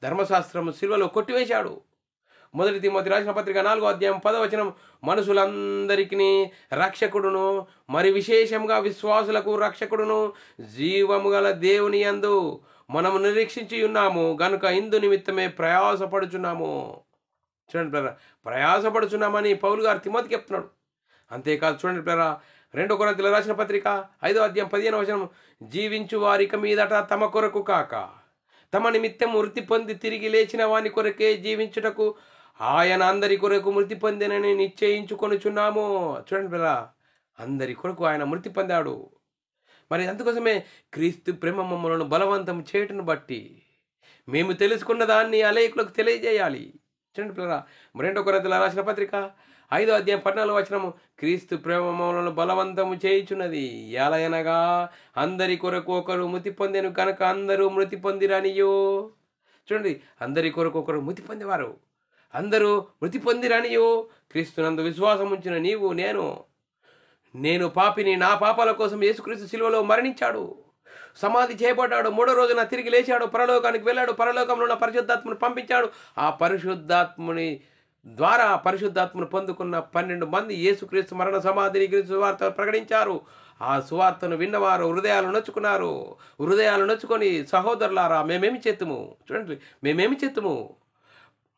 ధర్మశాస్త్రము సిలువలో కొట్టివేశాడు. 1 తిమోతి రాసిన పత్రిక 4వ అధ్యాయం 10వ వచనం, మనుషులందరికీ రక్షకుడును, మరి విశేషంగా విశ్వాసులకు రక్షకుడును జీవము గల దేవుని యందు మనము నిరీక్షించి ఉన్నాము గనుక ఇందు నిమిత్తమే ప్రయాసపడుచున్నాము. చూడండి పిల్లరా, ప్రయాసపడుచున్నామని పౌలు గారు తిమోతికి చెప్తున్నాడు. అంతేకాదు, చూడండి పిల్లరా, 2 కొరింథీయులకు రాసిన పత్రిక 5వ అధ్యాయం 15వ వచనం, జీవించు వారిక మీదట తమ కొరకు కాక తమ నిమిత్తం మృతి పొంది తిరిగి లేచిన వాని కొరకే జీవించుటకు ఆయన అందరి కొరకు మృతి పొందినని నిశ్చయించుకొనుచున్నాము. చూడండి పిల్లరా, అందరి కొరకు ఆయన మృతి పొందాడు. మరి అందుకోసమే క్రీస్తు ప్రేమ మమ్మలను బలవంతం చేయటను బట్టి మేము తెలుసుకున్న దాన్ని అనేకులకు తెలియజేయాలి. చూడండి పిల్లరా, 2 కొరింథీయులకు రాసిన పత్రిక 5వ అధ్యాయం 14వ వచనము, క్రీస్తు ప్రేమ మమ్మలను బలవంతము చేయుచున్నది ఎలయనగా అందరి కొరకు ఒకరు మృతి పొందెను కనుక అందరూ మృతి పొందిరనియో. చూడండి, అందరి కొరకు ఒకరు మృతి పొందేవారు, అందరూ మృతి పొందిరనియో. క్రీస్తునందు విశ్వాసం ఉంచిన నీవు నేను పాపిని, నా పాపాల కోసం యేసుక్రీస్తు సిలువలో మరణించాడు, సమాధి చేయబడ్డాడు, 3వ రోజున తిరిగి లేచాడు, పరలోకానికి వెళ్ళాడు, పరలోకంలో ఉన్న పరిశుద్ధాత్మను పంపించాడు. ఆ పరిశుద్ధాత్ముని ద్వారా పరిశుద్ధాత్మను పొందుకున్న 12 మంది యేసుక్రీస్తు మరణ సమాధిని గురించి సువార్త ప్రకటించారు. ఆ సువార్తను విన్నవారు హృదయాలు నొచ్చుకొని, సహోదరులారా, మేమేమి చేతుము? చూడండి, మేమేమి చేతుము?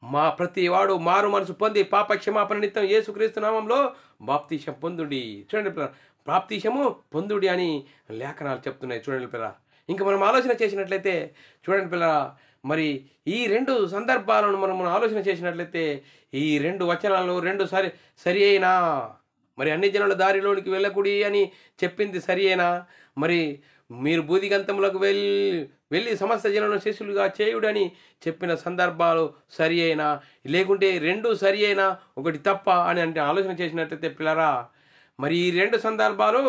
మా ప్రతి వాడు మారు మనసు పొంది పాప క్షమాపణ నిమిత్తం యేసుక్రీస్తు నామంలో బాప్తీసం పొందుడి. చూడండి పిల్లరా, బాప్తీసము పొందుడి అని లేఖనాలు చెప్తున్నాయి. చూడండి పిల్లరా, ఇంకా మనం ఆలోచన చేసినట్లయితే, చూడండి పిల్లరా, మరి ఈ 2 సందర్భాలను మనం ఆలోచన చేసినట్లయితే, ఈ 2 వచనాలను 2 సరి అయినా, మరి అన్ని జనుల దారిలోనికి వెళ్ళకుడి అని చెప్పింది సరి అయినా, మరి మీరు బూదిగంతములకు వెళ్ళి సమస్త జనులను శిష్యులుగా చేయుడని చెప్పిన సందర్భాలు సరి అయినా, లేకుంటే 2 సరి అయినా ఒకటి తప్ప అని అంటే ఆలోచన చేసినట్లయితే పిల్లరా, మరి ఈ 2 సందర్భాలు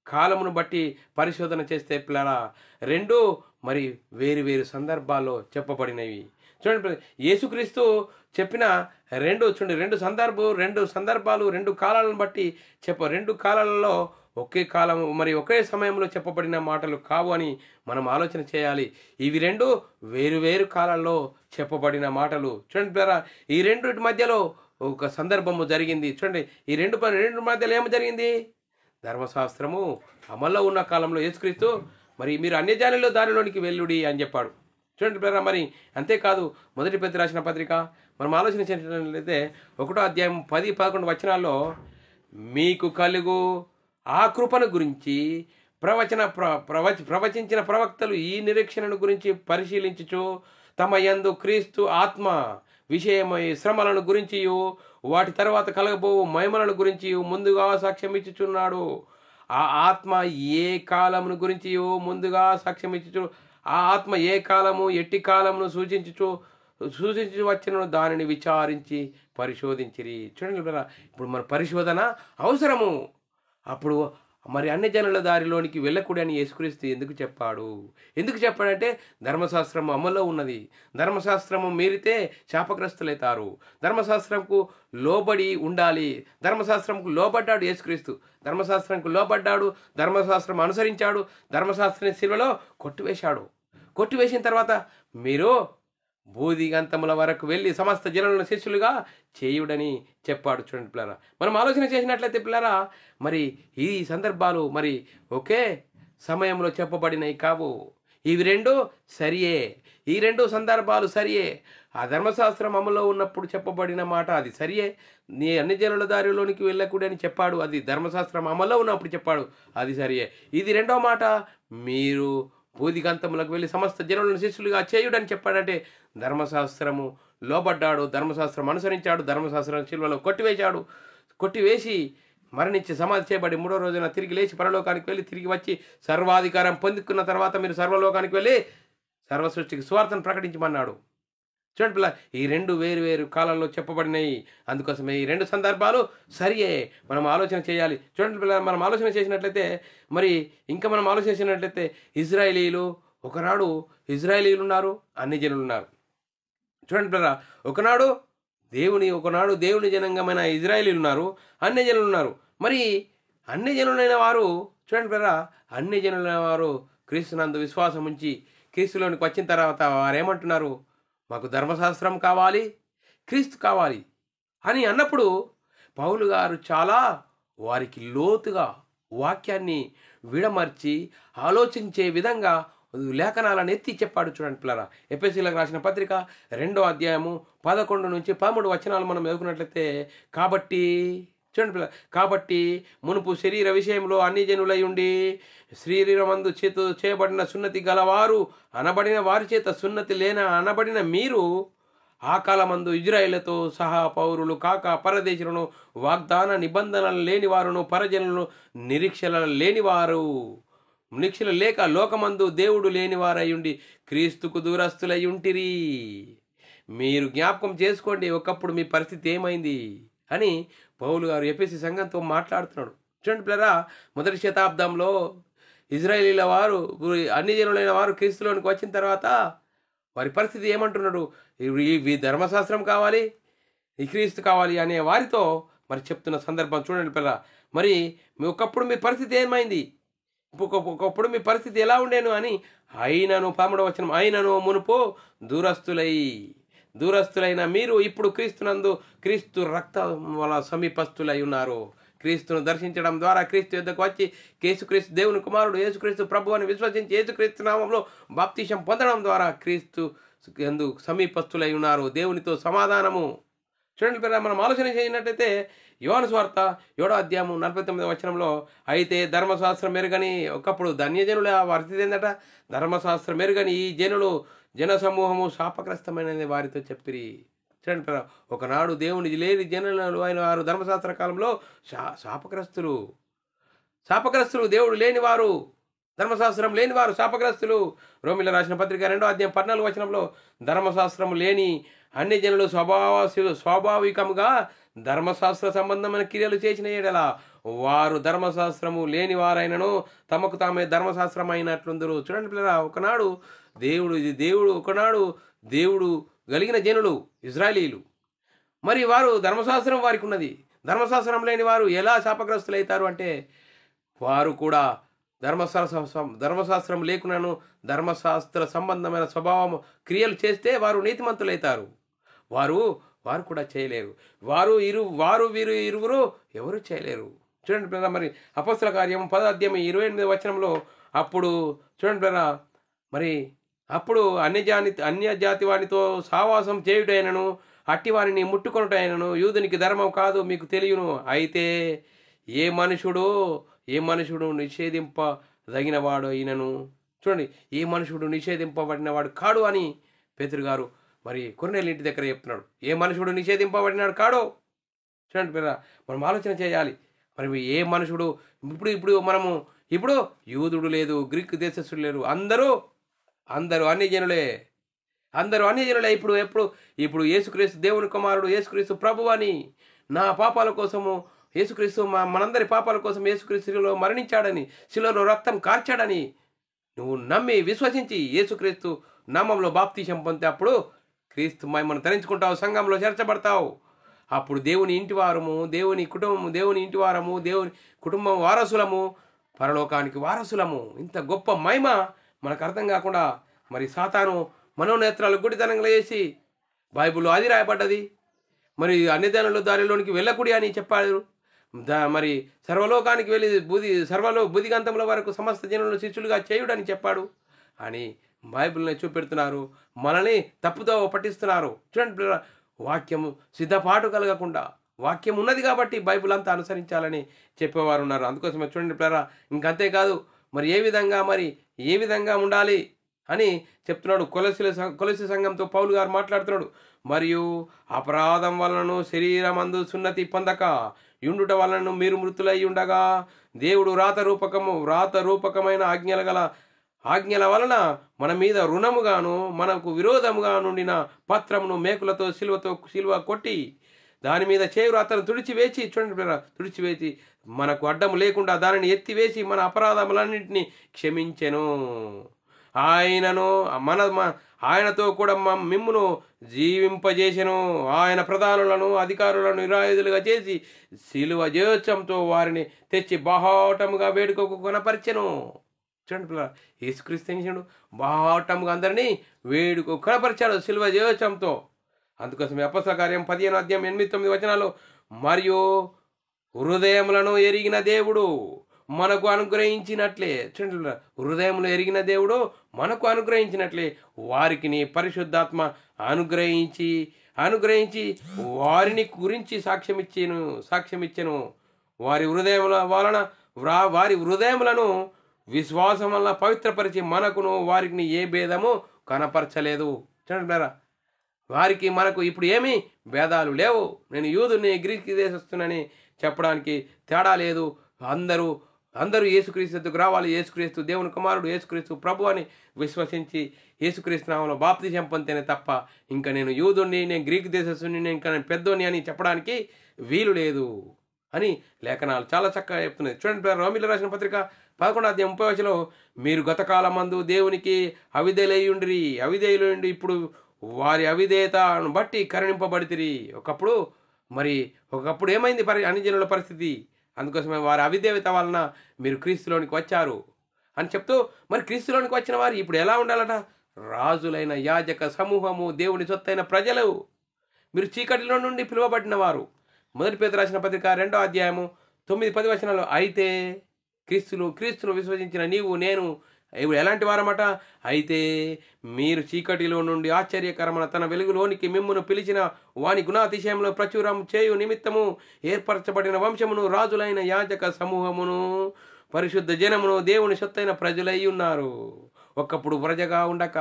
కాలమును బట్టి పరిశోధన చేస్తే పిల్లరా 2 మరి వేరు సందర్భాల్లో చెప్పబడినవి. చూడండి, యేసుక్రీస్తు చెప్పిన 2 సందర్భాలు 2 కాలాలను బట్టి 2 కాలాలలో ఒకే కాలం మరి ఒకే సమయంలో చెప్పబడిన మాటలు కావు అని మనం ఆలోచన చేయాలి. ఇవి 2 వేరు కాలాల్లో చెప్పబడిన మాటలు. చూడండి పిల్లరా, ఈ 2 మధ్యలో ఒక సందర్భము జరిగింది. చూడండి, ఈ 2 మధ్యలో ఏమి జరిగింది? ధర్మశాస్త్రము అమల్లో ఉన్న కాలంలో యేసుక్రీస్తు మరి మీరు అన్యజనుల దారిలోనికి వెళ్ళుడి అని చెప్పాడు. చూడండి పిల్లరా, మరి అంతేకాదు, 1 పేతురు రాసిన పత్రిక మనం ఆలోచన చేసినట్లయితే 1వ అధ్యాయం 10-11 వచనాల్లో, మీకు కలుగు ఆ కృపను గురించి ప్రవచించిన ప్రవక్తలు ఈ నిరీక్షణను గురించి పరిశీలించుచు తమ యందు క్రీస్తు ఆత్మ విషయమై శ్రమలను గురించి వాటి తర్వాత కలగబోవు మహిమలను గురించి ముందుగా సాక్ష్యం ఇచ్చుచున్నాడు. ఆ ఆత్మ ఏ కాలమును గురించి ముందుగా సాక్ష్యం ఇచ్చుచు, ఆ ఆత్మ ఏ కాలము ఎట్టి కాలమును సూచించు వచ్చిన దానిని విచారించి పరిశోధించిరి. చూడండి, ఇప్పుడు మన పరిశోధన అవసరము. అప్పుడు మరి అన్ని జనుల దారిలోనికి వెళ్ళకూడని యేసుక్రీస్తు ఎందుకు చెప్పాడంటే ధర్మశాస్త్రం అమల్లో ఉన్నది. ధర్మశాస్త్రము మీరితే శాపగ్రస్తులవుతారు. ధర్మశాస్త్రంకు లోబడి ఉండాలి. ధర్మశాస్త్రంకు లోబడ్డాడు యేసుక్రీస్తు. ధర్మశాస్త్రంకు లోబడ్డాడు, ధర్మశాస్త్రం అనుసరించాడు, ధర్మశాస్త్రాన్ని శిలువలో కొట్టివేసిన తర్వాత మీరు బూదిగంతముల వరకు వెళ్ళి సమస్త జనులను శిష్యులుగా చేయుడని చెప్పాడు. చూడండి పిల్లరా, మనం ఆలోచన చేసినట్లయితే పిల్లరా, మరి ఈ సందర్భాలు మరి ఒకే సమయంలో చెప్పబడినవి కావు. ఇవి రెండు సరియే, ఈ రెండు సందర్భాలు సరియే. ఆ ధర్మశాస్త్రం అమల్లో ఉన్నప్పుడు చెప్పబడిన మాట అది సరియే. నీ అన్ని జనుల దారిలోనికి వెళ్ళకూడని చెప్పాడు, అది ధర్మశాస్త్రం అమల్లో ఉన్నప్పుడు చెప్పాడు, అది సరియే. ఇది రెండో మాట, మీరు బూదిగంతములకు వెళ్ళి సమస్త జనులను శిష్యులుగా చేయుడని చెప్పాడంటే ధర్మశాస్త్రము లోబడ్డాడు, ధర్మశాస్త్రం అనుసరించాడు, ధర్మశాస్త్రం శిలువలో కొట్టివేసి మరణించి సమాధి చేయబడి మూడో రోజున తిరిగి లేచి పరలోకానికి వెళ్ళి తిరిగి వచ్చి సర్వాధికారం పొందుకున్న తర్వాత మీరు సర్వలోకానికి వెళ్ళి సర్వ సృష్టికి సువార్తను ప్రకటించమన్నాడు. చూడండి పిల్ల, ఈ రెండు వేరు వేరు కాలాల్లో చెప్పబడినాయి. అందుకోసమే ఈ రెండు సందర్భాలు సరియే, మనం ఆలోచన చేయాలి. చూడండి పిల్ల, మనం ఆలోచన చేసినట్లయితే మనం ఆలోచన చేసినట్లయితే ఒకనాడు ఇజ్రాయేలీలు ఉన్నారు, అన్ని జనులు ఉన్నారు. చూడండి పిల్ల, ఒకనాడు దేవుని జనంగమైన ఇజ్రాయేలీలు ఉన్నారు, అన్ని జనులు ఉన్నారు. మరి అన్ని జనులైన వారు చూడండి పిల్ల, అన్ని జనులైన వారు క్రీస్తునందు విశ్వాసం ఉంచి క్రీస్తులోనికి వచ్చిన తర్వాత వారు ఏమంటున్నారు? మాకు ధర్మశాస్త్రం కావాలి, క్రీస్తు కావాలి అని అన్నప్పుడు పౌలు గారు చాలా వారికి లోతుగా వాక్యాన్ని విడమర్చి ఆలోచించే విధంగా లేఖనాలను ఎత్తి చెప్పాడు. చూడండి పిల్లరా, ఎఫెసీయులకు రాసిన పత్రిక 2వ అధ్యాయము 11 నుంచి 13 వచనాలు మనం ఎదుగుకున్నట్లయితే, కాబట్టి మునుపు శరీర విషయంలో అన్ని జనులై ఉండి శరీరమందు చేత చేయబడిన సున్నతి గలవారు అనబడిన వారి చేత సున్నతి అనబడిన మీరు ఆ కాలమందు ఇజ్రాయేలుతో సహా పౌరులు కాక పరదేశులను, వాగ్దాన నిబంధనలు లేని వారును, పరజనులను, నిరీక్షలు లేక లోకమందు దేవుడు లేని వారయ్యుండి క్రీస్తుకు దూరస్తులై ఉంటిరి. మీరు జ్ఞాపకం చేసుకోండి, ఒకప్పుడు మీ పరిస్థితి ఏమైంది అని పౌలు గారు ఎఫెసీ సంఘంతో మాట్లాడుతున్నాడు. చూడండి పిల్లరా, మొదటి శతాబ్దంలో ఇజ్రాయేలీల వారు, అన్ని జనులైన వారు క్రీస్తులోనికి వచ్చిన తర్వాత వారి పరిస్థితి ఏమంటున్నాడు? ఈ ధర్మశాస్త్రం కావాలి, ఈ క్రీస్తు కావాలి అనే వారితో మరి చెప్తున్న సందర్భం చూడండి పిల్లరా. మరి ఒకప్పుడు మీ పరిస్థితి ఏమైంది, ఒకప్పుడు మీ పరిస్థితి ఎలా ఉండేను అని అయినను 13వ వచనం, అయినను మునుపు దూరస్తులైన మీరు ఇప్పుడు క్రీస్తు రక్త వల్ల సమీపస్తులై ఉన్నారు. క్రీస్తును దర్శించడం ద్వారా క్రీస్తు యొద్దకు వచ్చి యేసుక్రీస్తు దేవుని కుమారుడు, యేసుక్రీస్తు ప్రభు అని విశ్వసించి యేసుక్రీస్తు నామంలో బాప్తిసం పొందడం ద్వారా క్రీస్తు యందు సమీపస్తులై ఉన్నారు, దేవునితో సమాధానము. చూడండి పిల్లలు, మనం ఆలోచన చేసినట్టయితే యోహాను సువార్త 7వ అధ్యాయము 49వ వచనంలో, అయితే ధర్మశాస్త్రం మెరుగని ఒకప్పుడు ధన్యజనుల పరిస్థితి ఏందట? ధర్మశాస్త్రం మెరుగని ఈ జన సమూహము శాపగ్రస్తమైనది వారితో చెప్పిరి. చూడండి పిల్లలు, ఒకనాడు దేవుని లేని జనులు అయిన వారు ధర్మశాస్త్ర కాలంలో శాపగ్రస్తులు, దేవుడు లేనివారు, ధర్మశాస్త్రం లేనివారు శాపగ్రస్తులు. రోమిల రాసిన పత్రిక 2వ అధ్యాయం 14వ వచనంలో, ధర్మశాస్త్రం లేని అన్ని జనులు స్వాభావికముగా ధర్మశాస్త్ర సంబంధమైన క్రియలు చేసిన ఎడల వారు ధర్మశాస్త్రము లేని వారైనను తమకు తామే ధర్మశాస్త్రం అయినట్లుందరు. చూడండి పిల్లరా, ఒకనాడు దేవుడు కలిగిన జనులు ఇజ్రాయేలీలు, మరి వారు ధర్మశాస్త్రం వారికి ఉన్నది. ధర్మశాస్త్రం లేని వారు ఎలా శాపగ్రస్తులు అవుతారు అంటే, వారు కూడా ధర్మశాస్త్రం లేకున్నాను ధర్మశాస్త్ర సంబంధమైన స్వభావం క్రియలు చేస్తే వారు నీతిమంతులైతారు. వారు కూడా చేయలేరు. వీరు ఇరువురు ఎవరు చేయలేరు. చూడండి పిల్లరా, మరి అపొస్తలుల కార్యం 10వ అధ్యాయం 28వ వచనంలో, అప్పుడు చూడండి పిల్లరా, మరి అప్పుడు అన్య జాతి వానితో సావాసం చేయుటైనను అట్టి వారిని ముట్టుకొనుటైనను యూదునికి ధర్మం కాదు, మీకు తెలియను. అయితే ఏ మనుషుడు నిషేధింపదగినవాడు అయినను, చూడండి, ఏ మనుషుడు నిషేధింపబడినవాడు కాడు అని పేతురు గారు మరి కొర్నేలు ఇంటి దగ్గర చెప్తున్నాడు. ఏ మనుషుడు నిషేధింపబడినాడు కాడో. చూడండి పిల్లరా, మనం ఆలోచన చేయాలి. మరి ఏ మనుషుడు ఇప్పుడు యూదుడు లేదు, గ్రీక్ దేశస్థుడు లేరు, అందరూ అన్ని జనులే. ఇప్పుడు యేసుక్రీస్తు దేవుని కుమారుడు, యేసుక్రీస్తు ప్రభు అని, నా పాపాల కోసము యేసుక్రీస్తు మనందరి పాపాల కోసం యేసుక్రీస్తు శిలువలో మరణించాడని, శిలువలో రక్తం కార్చాడని నువ్వు నమ్మి విశ్వసించి యేసుక్రీస్తు నామంలో బాప్తిసం పొందితే అప్పుడు క్రీస్తు మహిమను ధరించుకుంటావు, సంఘంలో చేర్చబడతావు. అప్పుడు దేవుని ఇంటివారము, దేవుని కుటుంబం వారసులము, పరలోకానికి వారసులము. ఇంత గొప్ప మహిమ మనకు అర్థం కాకుండా మరి సాతాను మనోనేత్రాలు గుడితనంగా చేసి, బైబిల్లో అది రాయబడ్డది, మరి అన్ని జనుల దారిలోనికి వెళ్ళకుడి అని చెప్పాడు. మరి సర్వలోకానికి వెళ్ళి బుదిగంతముల వరకు సమస్త జనులను శిష్యులుగా చేయుడని చెప్పాడు. అని బైబిల్ని చూపెడుతున్నారు, మనల్ని తప్పుతో పట్టిస్తున్నారు. చూడండి పిల్లరా, వాక్యము సిద్ధపాటు కలగకుండా, వాక్యం ఉన్నది కాబట్టి బైబిల్ అంతా అనుసరించాలని చెప్పేవారు ఉన్నారు. అందుకోసమే చూడండి పిల్లరా, ఇంకంతేకాదు మరి ఏ విధంగా ఉండాలి అని చెప్తున్నాడు. కొలసి సంఘంతో పౌలు గారు మాట్లాడుతున్నాడు. మరియు అపరాధం వలన శరీరమందు సున్నతి పొందక యుండుట వలన మీరు మృతులై ఉండగా దేవుడు రాతరూపకమైన ఆజ్ఞల వలన మన మీద రుణముగాను మనకు విరోధముగా నుండిన పత్రమును మేకులతో సిలువ కొట్టి దాని మీద చేయురాతను తుడిచివేసి, చూడండి తుడిచివేసి మనకు అడ్డము లేకుండా దానిని ఎత్తివేసి మన అపరాధములన్నింటినీ క్షమించెను. ఆయనతో కూడా మిమ్మును జీవింపజేసెను. ఆయన ప్రధానులను అధికారులను నిరాయుధులుగా చేసి శిలువ జయోత్సవంతో వారిని తెచ్చి బాహాటముగా వేడుకకు కొనపరిచెను. చూడండి పిల్లలు, యేసుక్రీస్తు ఏం చేశాడు? బాహాటముగా అందరినీ వేడుకకు కొనపరిచాడు శిలువ జయోత్సవంతో. అందుకోసం అపోస్తల కార్యం 15:8-9 మరియు హృదయములను ఎరిగిన దేవుడు మనకు అనుగ్రహించినట్లే, చూడండి హృదయములు ఎరిగిన దేవుడు మనకు అనుగ్రహించినట్లే వారికి పరిశుద్ధాత్మ అనుగ్రహించి వారిని గురించి సాక్ష్యమిచ్చెను. వారి హృదయములను విశ్వాసం వల్ల పవిత్రపరిచి మనకును వారికి ఏ భేదము కనపరచలేదు. చూడండి వారికి మనకు ఇప్పుడు ఏమీ భేదాలు లేవు. నేను యూదుని, గ్రీక్ దేశస్తునని చెప్పడానికి తేడా లేదు. అందరూ యేసుక్రీస్తుకు రావాలి. యేసుక్రీస్తు దేవుని కుమారుడు, యేసుక్రీస్తు ప్రభు అని విశ్వసించి యేసుక్రీస్తు నామములో బాప్తిసం పొందితేనే తప్ప ఇంకా నేను యూదుని, నేను గ్రీక్ దేశస్తుని, ఇంకా నేను పెద్దోని అని చెప్పడానికి వీలు లేదు అని లేఖనాలు చాలా చక్కగా చెప్తున్నాయి. చూడండి, రోమీయులకు రాసిన పత్రిక 11:30 మీరు గతకాలమందు దేవునికి అవిధేయులుండి ఇప్పుడు వారి అవిధేయతను బట్టి కరుణింపబడితిరి. ఒకప్పుడు ఏమైంది అన్ని జనుల పరిస్థితి? అందుకోసమే వారి అవిధేయత వలన మీరు క్రీస్తులోనికి వచ్చారు అని చెప్తూ, మరి క్రీస్తులోనికి వచ్చిన వారు ఇప్పుడు ఎలా ఉండాలట? రాజులైన యాజక సమూహము, దేవుని సొత్తైన ప్రజలు, మీరు చీకటిలో నుండి పిలువబడిన వారు. 1 పేతురు రాసిన పత్రిక 2:9-10 అయితే క్రీస్తును విశ్వసించిన నీవు నేను ఇప్పుడు ఎలాంటి వారమాట? అయితే మీరు చీకటిలో నుండి ఆశ్చర్యకరమైన తన వెలుగులోనికి మిమ్మును పిలిచిన వాని గుణాతిశయంలో ప్రచురం చేయు నిమిత్తము ఏర్పరచబడిన వంశమును, రాజులైన యాజక సమూహమును, పరిశుద్ధ జనమును, దేవుని సొత్తైన ప్రజలై ఉన్నారు. ఒకప్పుడు ప్రజగా ఉండక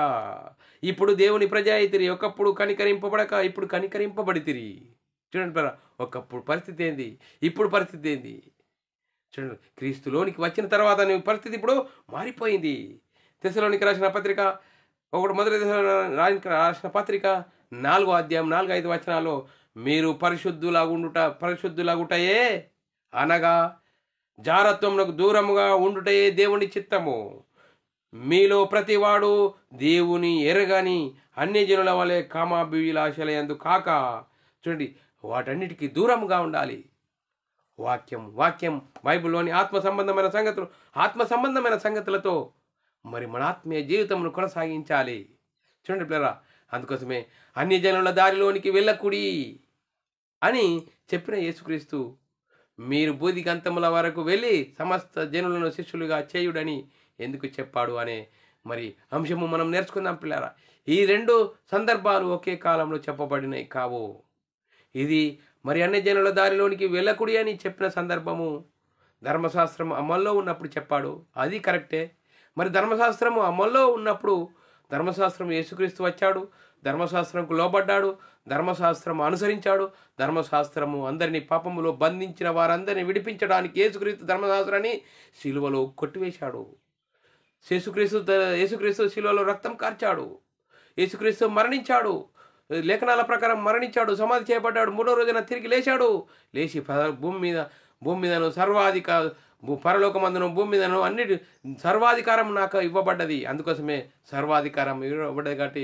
ఇప్పుడు దేవుని ప్రజ అయితిరి. ఒకప్పుడు కనికరింపబడక ఇప్పుడు కనికరింపబడితిరి. చూడండి, ఒకప్పుడు పరిస్థితి ఏంది, ఇప్పుడు పరిస్థితి ఏంది? చూడండి, క్రీస్తులోనికి వచ్చిన తర్వాత నీ పరిస్థితి ఇప్పుడు మారిపోయింది. తెస్సలోనికి రాసిన పత్రిక 1 రాసిన పత్రిక 4:4-5 మీరు పరిశుద్ధులగుటయే అనగా జారత్వమునకు దూరముగా ఉండుటయే దేవుని చిత్తము. మీలో ప్రతివాడు దేవుని ఎరగని అన్యజనుల వలె కామాభిలాషలయందు కాక, చూడండి, వాటన్నిటికీ దూరముగా ఉండాలి. వాక్యం బైబిల్లోని ఆత్మ సంబంధమైన సంగతులతో మరి మన ఆత్మీయ జీవితమును కొనసాగించాలి. చూడండి పిల్లరా, అందుకోసమే అన్యజనుల దారిలోనికి వెళ్ళకుడి అని చెప్పిన యేసుక్రీస్తు మీరు బూదిగంతముల వరకు వెళ్ళి సమస్త జనులను శిష్యులుగా చేయుడని ఎందుకు చెప్పాడు అనే మరి అంశము మనం నేర్చుకుందాం పిల్లరా. ఈ 2 సందర్భాలు ఒకే కాలంలో చెప్పబడినవి కావు. ఇది మరి అన్యజనుల దారిలోనికి వెళ్ళకుడి అని చెప్పిన సందర్భము ధర్మశాస్త్రం అమల్లో ఉన్నప్పుడు చెప్పాడు, అది కరెక్టే. మరి ధర్మశాస్త్రము అమల్లో ఉన్నప్పుడు ధర్మశాస్త్రం యేసుక్రీస్తు వచ్చాడు, ధర్మశాస్త్రంకు లోబడ్డాడు, ధర్మశాస్త్రం అనుసరించాడు. ధర్మశాస్త్రము అందరినీ పాపములో బంధించిన వారందరినీ విడిపించడానికి యేసుక్రీస్తు ధర్మశాస్త్రాన్ని శిలువలో కొట్టివేశాడు. యేసుక్రీస్తు శిలువలో రక్తం కార్చాడు. యేసుక్రీస్తు మరణించాడు, లేఖనాల ప్రకారం మరణించాడు, సమాధి చేయబడ్డాడు, 3వ రోజున తిరిగి లేచి భూమి మీదను పరలోకమందును భూమి మీదను అన్నిటి సర్వాధికారం నాకు ఇవ్వబడ్డది. అందుకోసమే సర్వాధికారం ఇవ్వబడ్డది కాబట్టి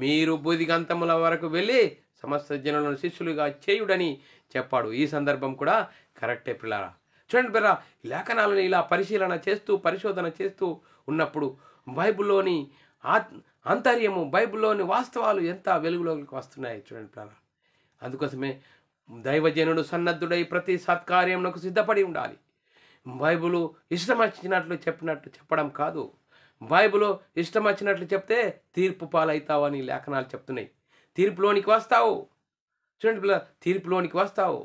మీరు బూదిగంతముల వరకు వెళ్ళి సమస్త జనులను శిష్యులుగా చేయుడని చెప్పాడు. ఈ సందర్భం కూడా కరెక్టే పిల్లరా. చూడండి పిల్లరా, లేఖనాలను ఇలా పరిశోధన చేస్తూ ఉన్నప్పుడు బైబిల్లోని అంతర్యము, బైబిల్లోని వాస్తవాలు ఎంత వెలుగులోకి వస్తున్నాయి చూడండి పిల్లరా. అందుకోసమే దైవజనుడు సన్నద్ధుడై ప్రతి సత్కార్యమునకు సిద్ధపడి ఉండాలి. బైబిలు ఇష్టం వచ్చినట్లు చెప్పడం కాదు. బైబిల్లో ఇష్టం వచ్చినట్లు చెప్తే తీర్పు పాలవుతావు అని లేఖనాలు చెప్తున్నాయి. తీర్పులోనికి వస్తావు. చూడండి పిల్లల, తీర్పులోనికి వస్తావు.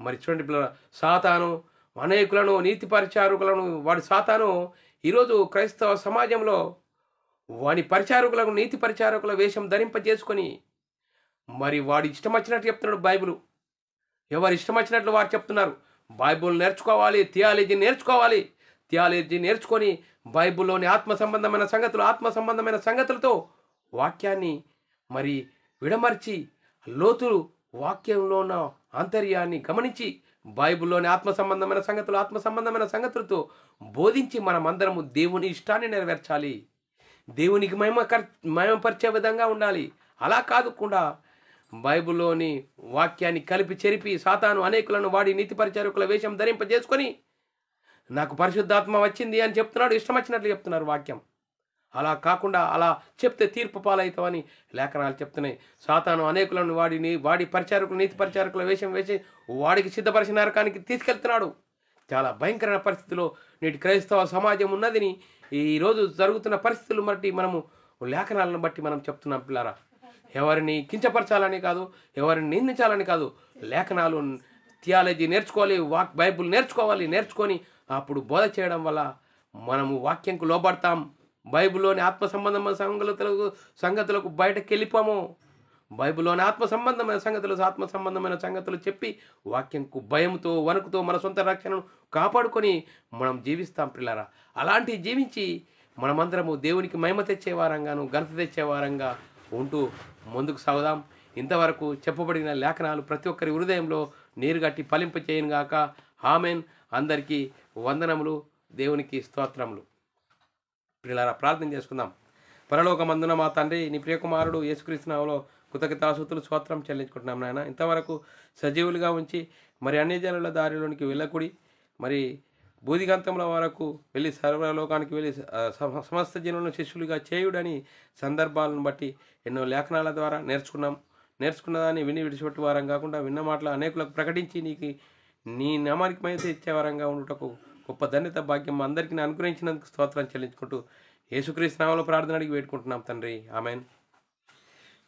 మరి చూడండి పిల్లల, సాతాను అనేకులను నీతి పరిచారకులను వాడి సాతాను ఈరోజు క్రైస్తవ సమాజంలో వాడి పరిచారకులకు నీతి పరిచారకుల వేషం ధరింపజేసుకొని మరి వాడి ఇష్టం వచ్చినట్టు చెప్తున్నాడు. బైబిల్ ఎవరు ఇష్టం వచ్చినట్లు వారు చెప్తున్నారు. బైబిల్ నేర్చుకోవాలి, థియాలజీ నేర్చుకోవాలి. థియాలజీ నేర్చుకొని బైబిల్లోని ఆత్మ సంబంధమైన సంగతులతో వాక్యాన్ని మరి విడమర్చి లోతు వాక్యంలో ఉన్న ఆంతర్యాన్ని గమనించి బైబిల్లోని ఆత్మ సంబంధమైన సంగతులతో బోధించి మనమందరము దేవుని ఇష్టాన్ని నెరవేర్చాలి. దేవునికి మహిమపరిచే విధంగా ఉండాలి. అలా కాకుండా బైబిల్లోని వాక్యాన్ని కలిపి చెరిపి సాతాను అనేకులను వాడి నీతి పరిచారకుల వేషం ధరింపజేసుకొని నాకు పరిశుద్ధాత్మ వచ్చింది అని చెప్తున్నాడు. ఇష్టం వచ్చినట్లు చెప్తున్నారు వాక్యం. అలా కాకుండా అలా చెప్తే తీర్పు పాలవుతామని లేఖనాలు చెప్తున్నాయి. సాతాను అనేకులను వాడి పరిచారకులు నీతి పరిచారకుల వేషం వేసి వాడికి సిద్ధపరిచిన నరకానికి తీసుకెళ్తున్నాడు. చాలా భయంకరమైన పరిస్థితిలో నేటి క్రైస్తవ సమాజం ఉన్నదని ఈరోజు జరుగుతున్న పరిస్థితులు బట్టి మనము లేఖనాలను బట్టి మనం చెప్తున్నాం. పిల్లారా, ఎవరిని కించపరచాలని కాదు, ఎవరిని నిందించాలని కాదు. లేఖనాలు థియాలజీ నేర్చుకోవాలి, బైబిల్ నేర్చుకొని అప్పుడు బోధ చేయడం వల్ల మనము వాక్యంకు లోబడతాం. బైబిల్లోని ఆత్మ సంబంధమైన సంగతులకు బయటకు వెళ్ళిపోము. బైబిల్లోని ఆత్మ సంబంధమైన సంగతులు చెప్పి వాక్యంకు భయంతో వణుకుతో మన సొంత రక్షణను కాపాడుకొని మనం జీవిస్తాం. పిల్లారా, అలాంటివి జీవించి మనమందరము దేవునికి మహిమ తెచ్చేవారంగాను ఘనత తెచ్చేవారంగా ఉంటూ ముందుకు సాగుదాం. ఇంతవరకు చెప్పబడిన లేఖనాలు ప్రతి ఒక్కరి హృదయంలో నీరుగట్టి ఫలింప చేయనుగాక. ఆమెన్. అందరికీ వందనములు, దేవునికి స్తోత్రములు. పిల్లారా, ప్రార్థన చేసుకుందాం. పరలోకమందున మా తండ్రి, నీ ప్రియకుమారుడు యేసుక్రీస్తు నామములో కృతజ్ఞతాస్తుతులు స్తోత్రం చెల్లించుకుంటున్నాం నాయన. ఇంతవరకు సజీవులుగా ఉంచి మరి అన్ని జనుల దారిలోనికి వెళ్ళకుడి, మరి బూదిగంతముల వరకు వెళ్ళి సర్వలోకానికి వెళ్ళి సమస్త జనులను శిష్యులుగా చేయుడని సందర్భాలను బట్టి ఎన్నో లేఖనాల ద్వారా నేర్చుకున్న దాన్ని విని విడిచిపెట్టు వారం కాకుండా విన్న మాటలు అనేకులకు ప్రకటించి నీ నామానికి మహిమ ఇచ్చేవారంగా ఉండుటకు గొప్ప ధన్యత భాగ్యం అందరికీ అనుగ్రహించినందుకు స్తోత్రం చెల్లించుకుంటూ యేసుక్రీస్తు నామములో ప్రార్థన అడిగి వేడుకుంటున్నాం తండ్రి. ఆమెన్.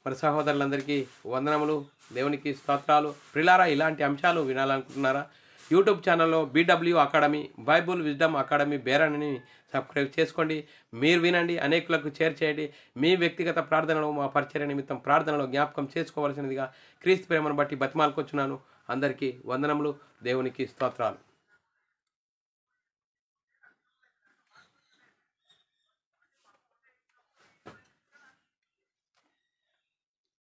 మరి సహోదరులందరికీ వందనములు, దేవునికి స్తోత్రాలు. ప్రిలారా, ఇలాంటి అంశాలు వినాలనుకుంటున్నారా? యూట్యూబ్ ఛానల్లో BW academy, bible wisdom academy బేరాన్ని సబ్స్క్రైబ్ చేసుకోండి. మీరు వినండి, అనేకులకు షేర్ చేయండి. మీ వ్యక్తిగత ప్రార్థనలో మా పరిచర్య నిమిత్తం ప్రార్థనలో జ్ఞాపకం చేసుకోవాల్సినదిగా క్రీస్తు ప్రేమను బట్టి బతిమాలుకొచ్చున్నాను. అందరికీ వందనములు, దేవునికి స్తోత్రాలు.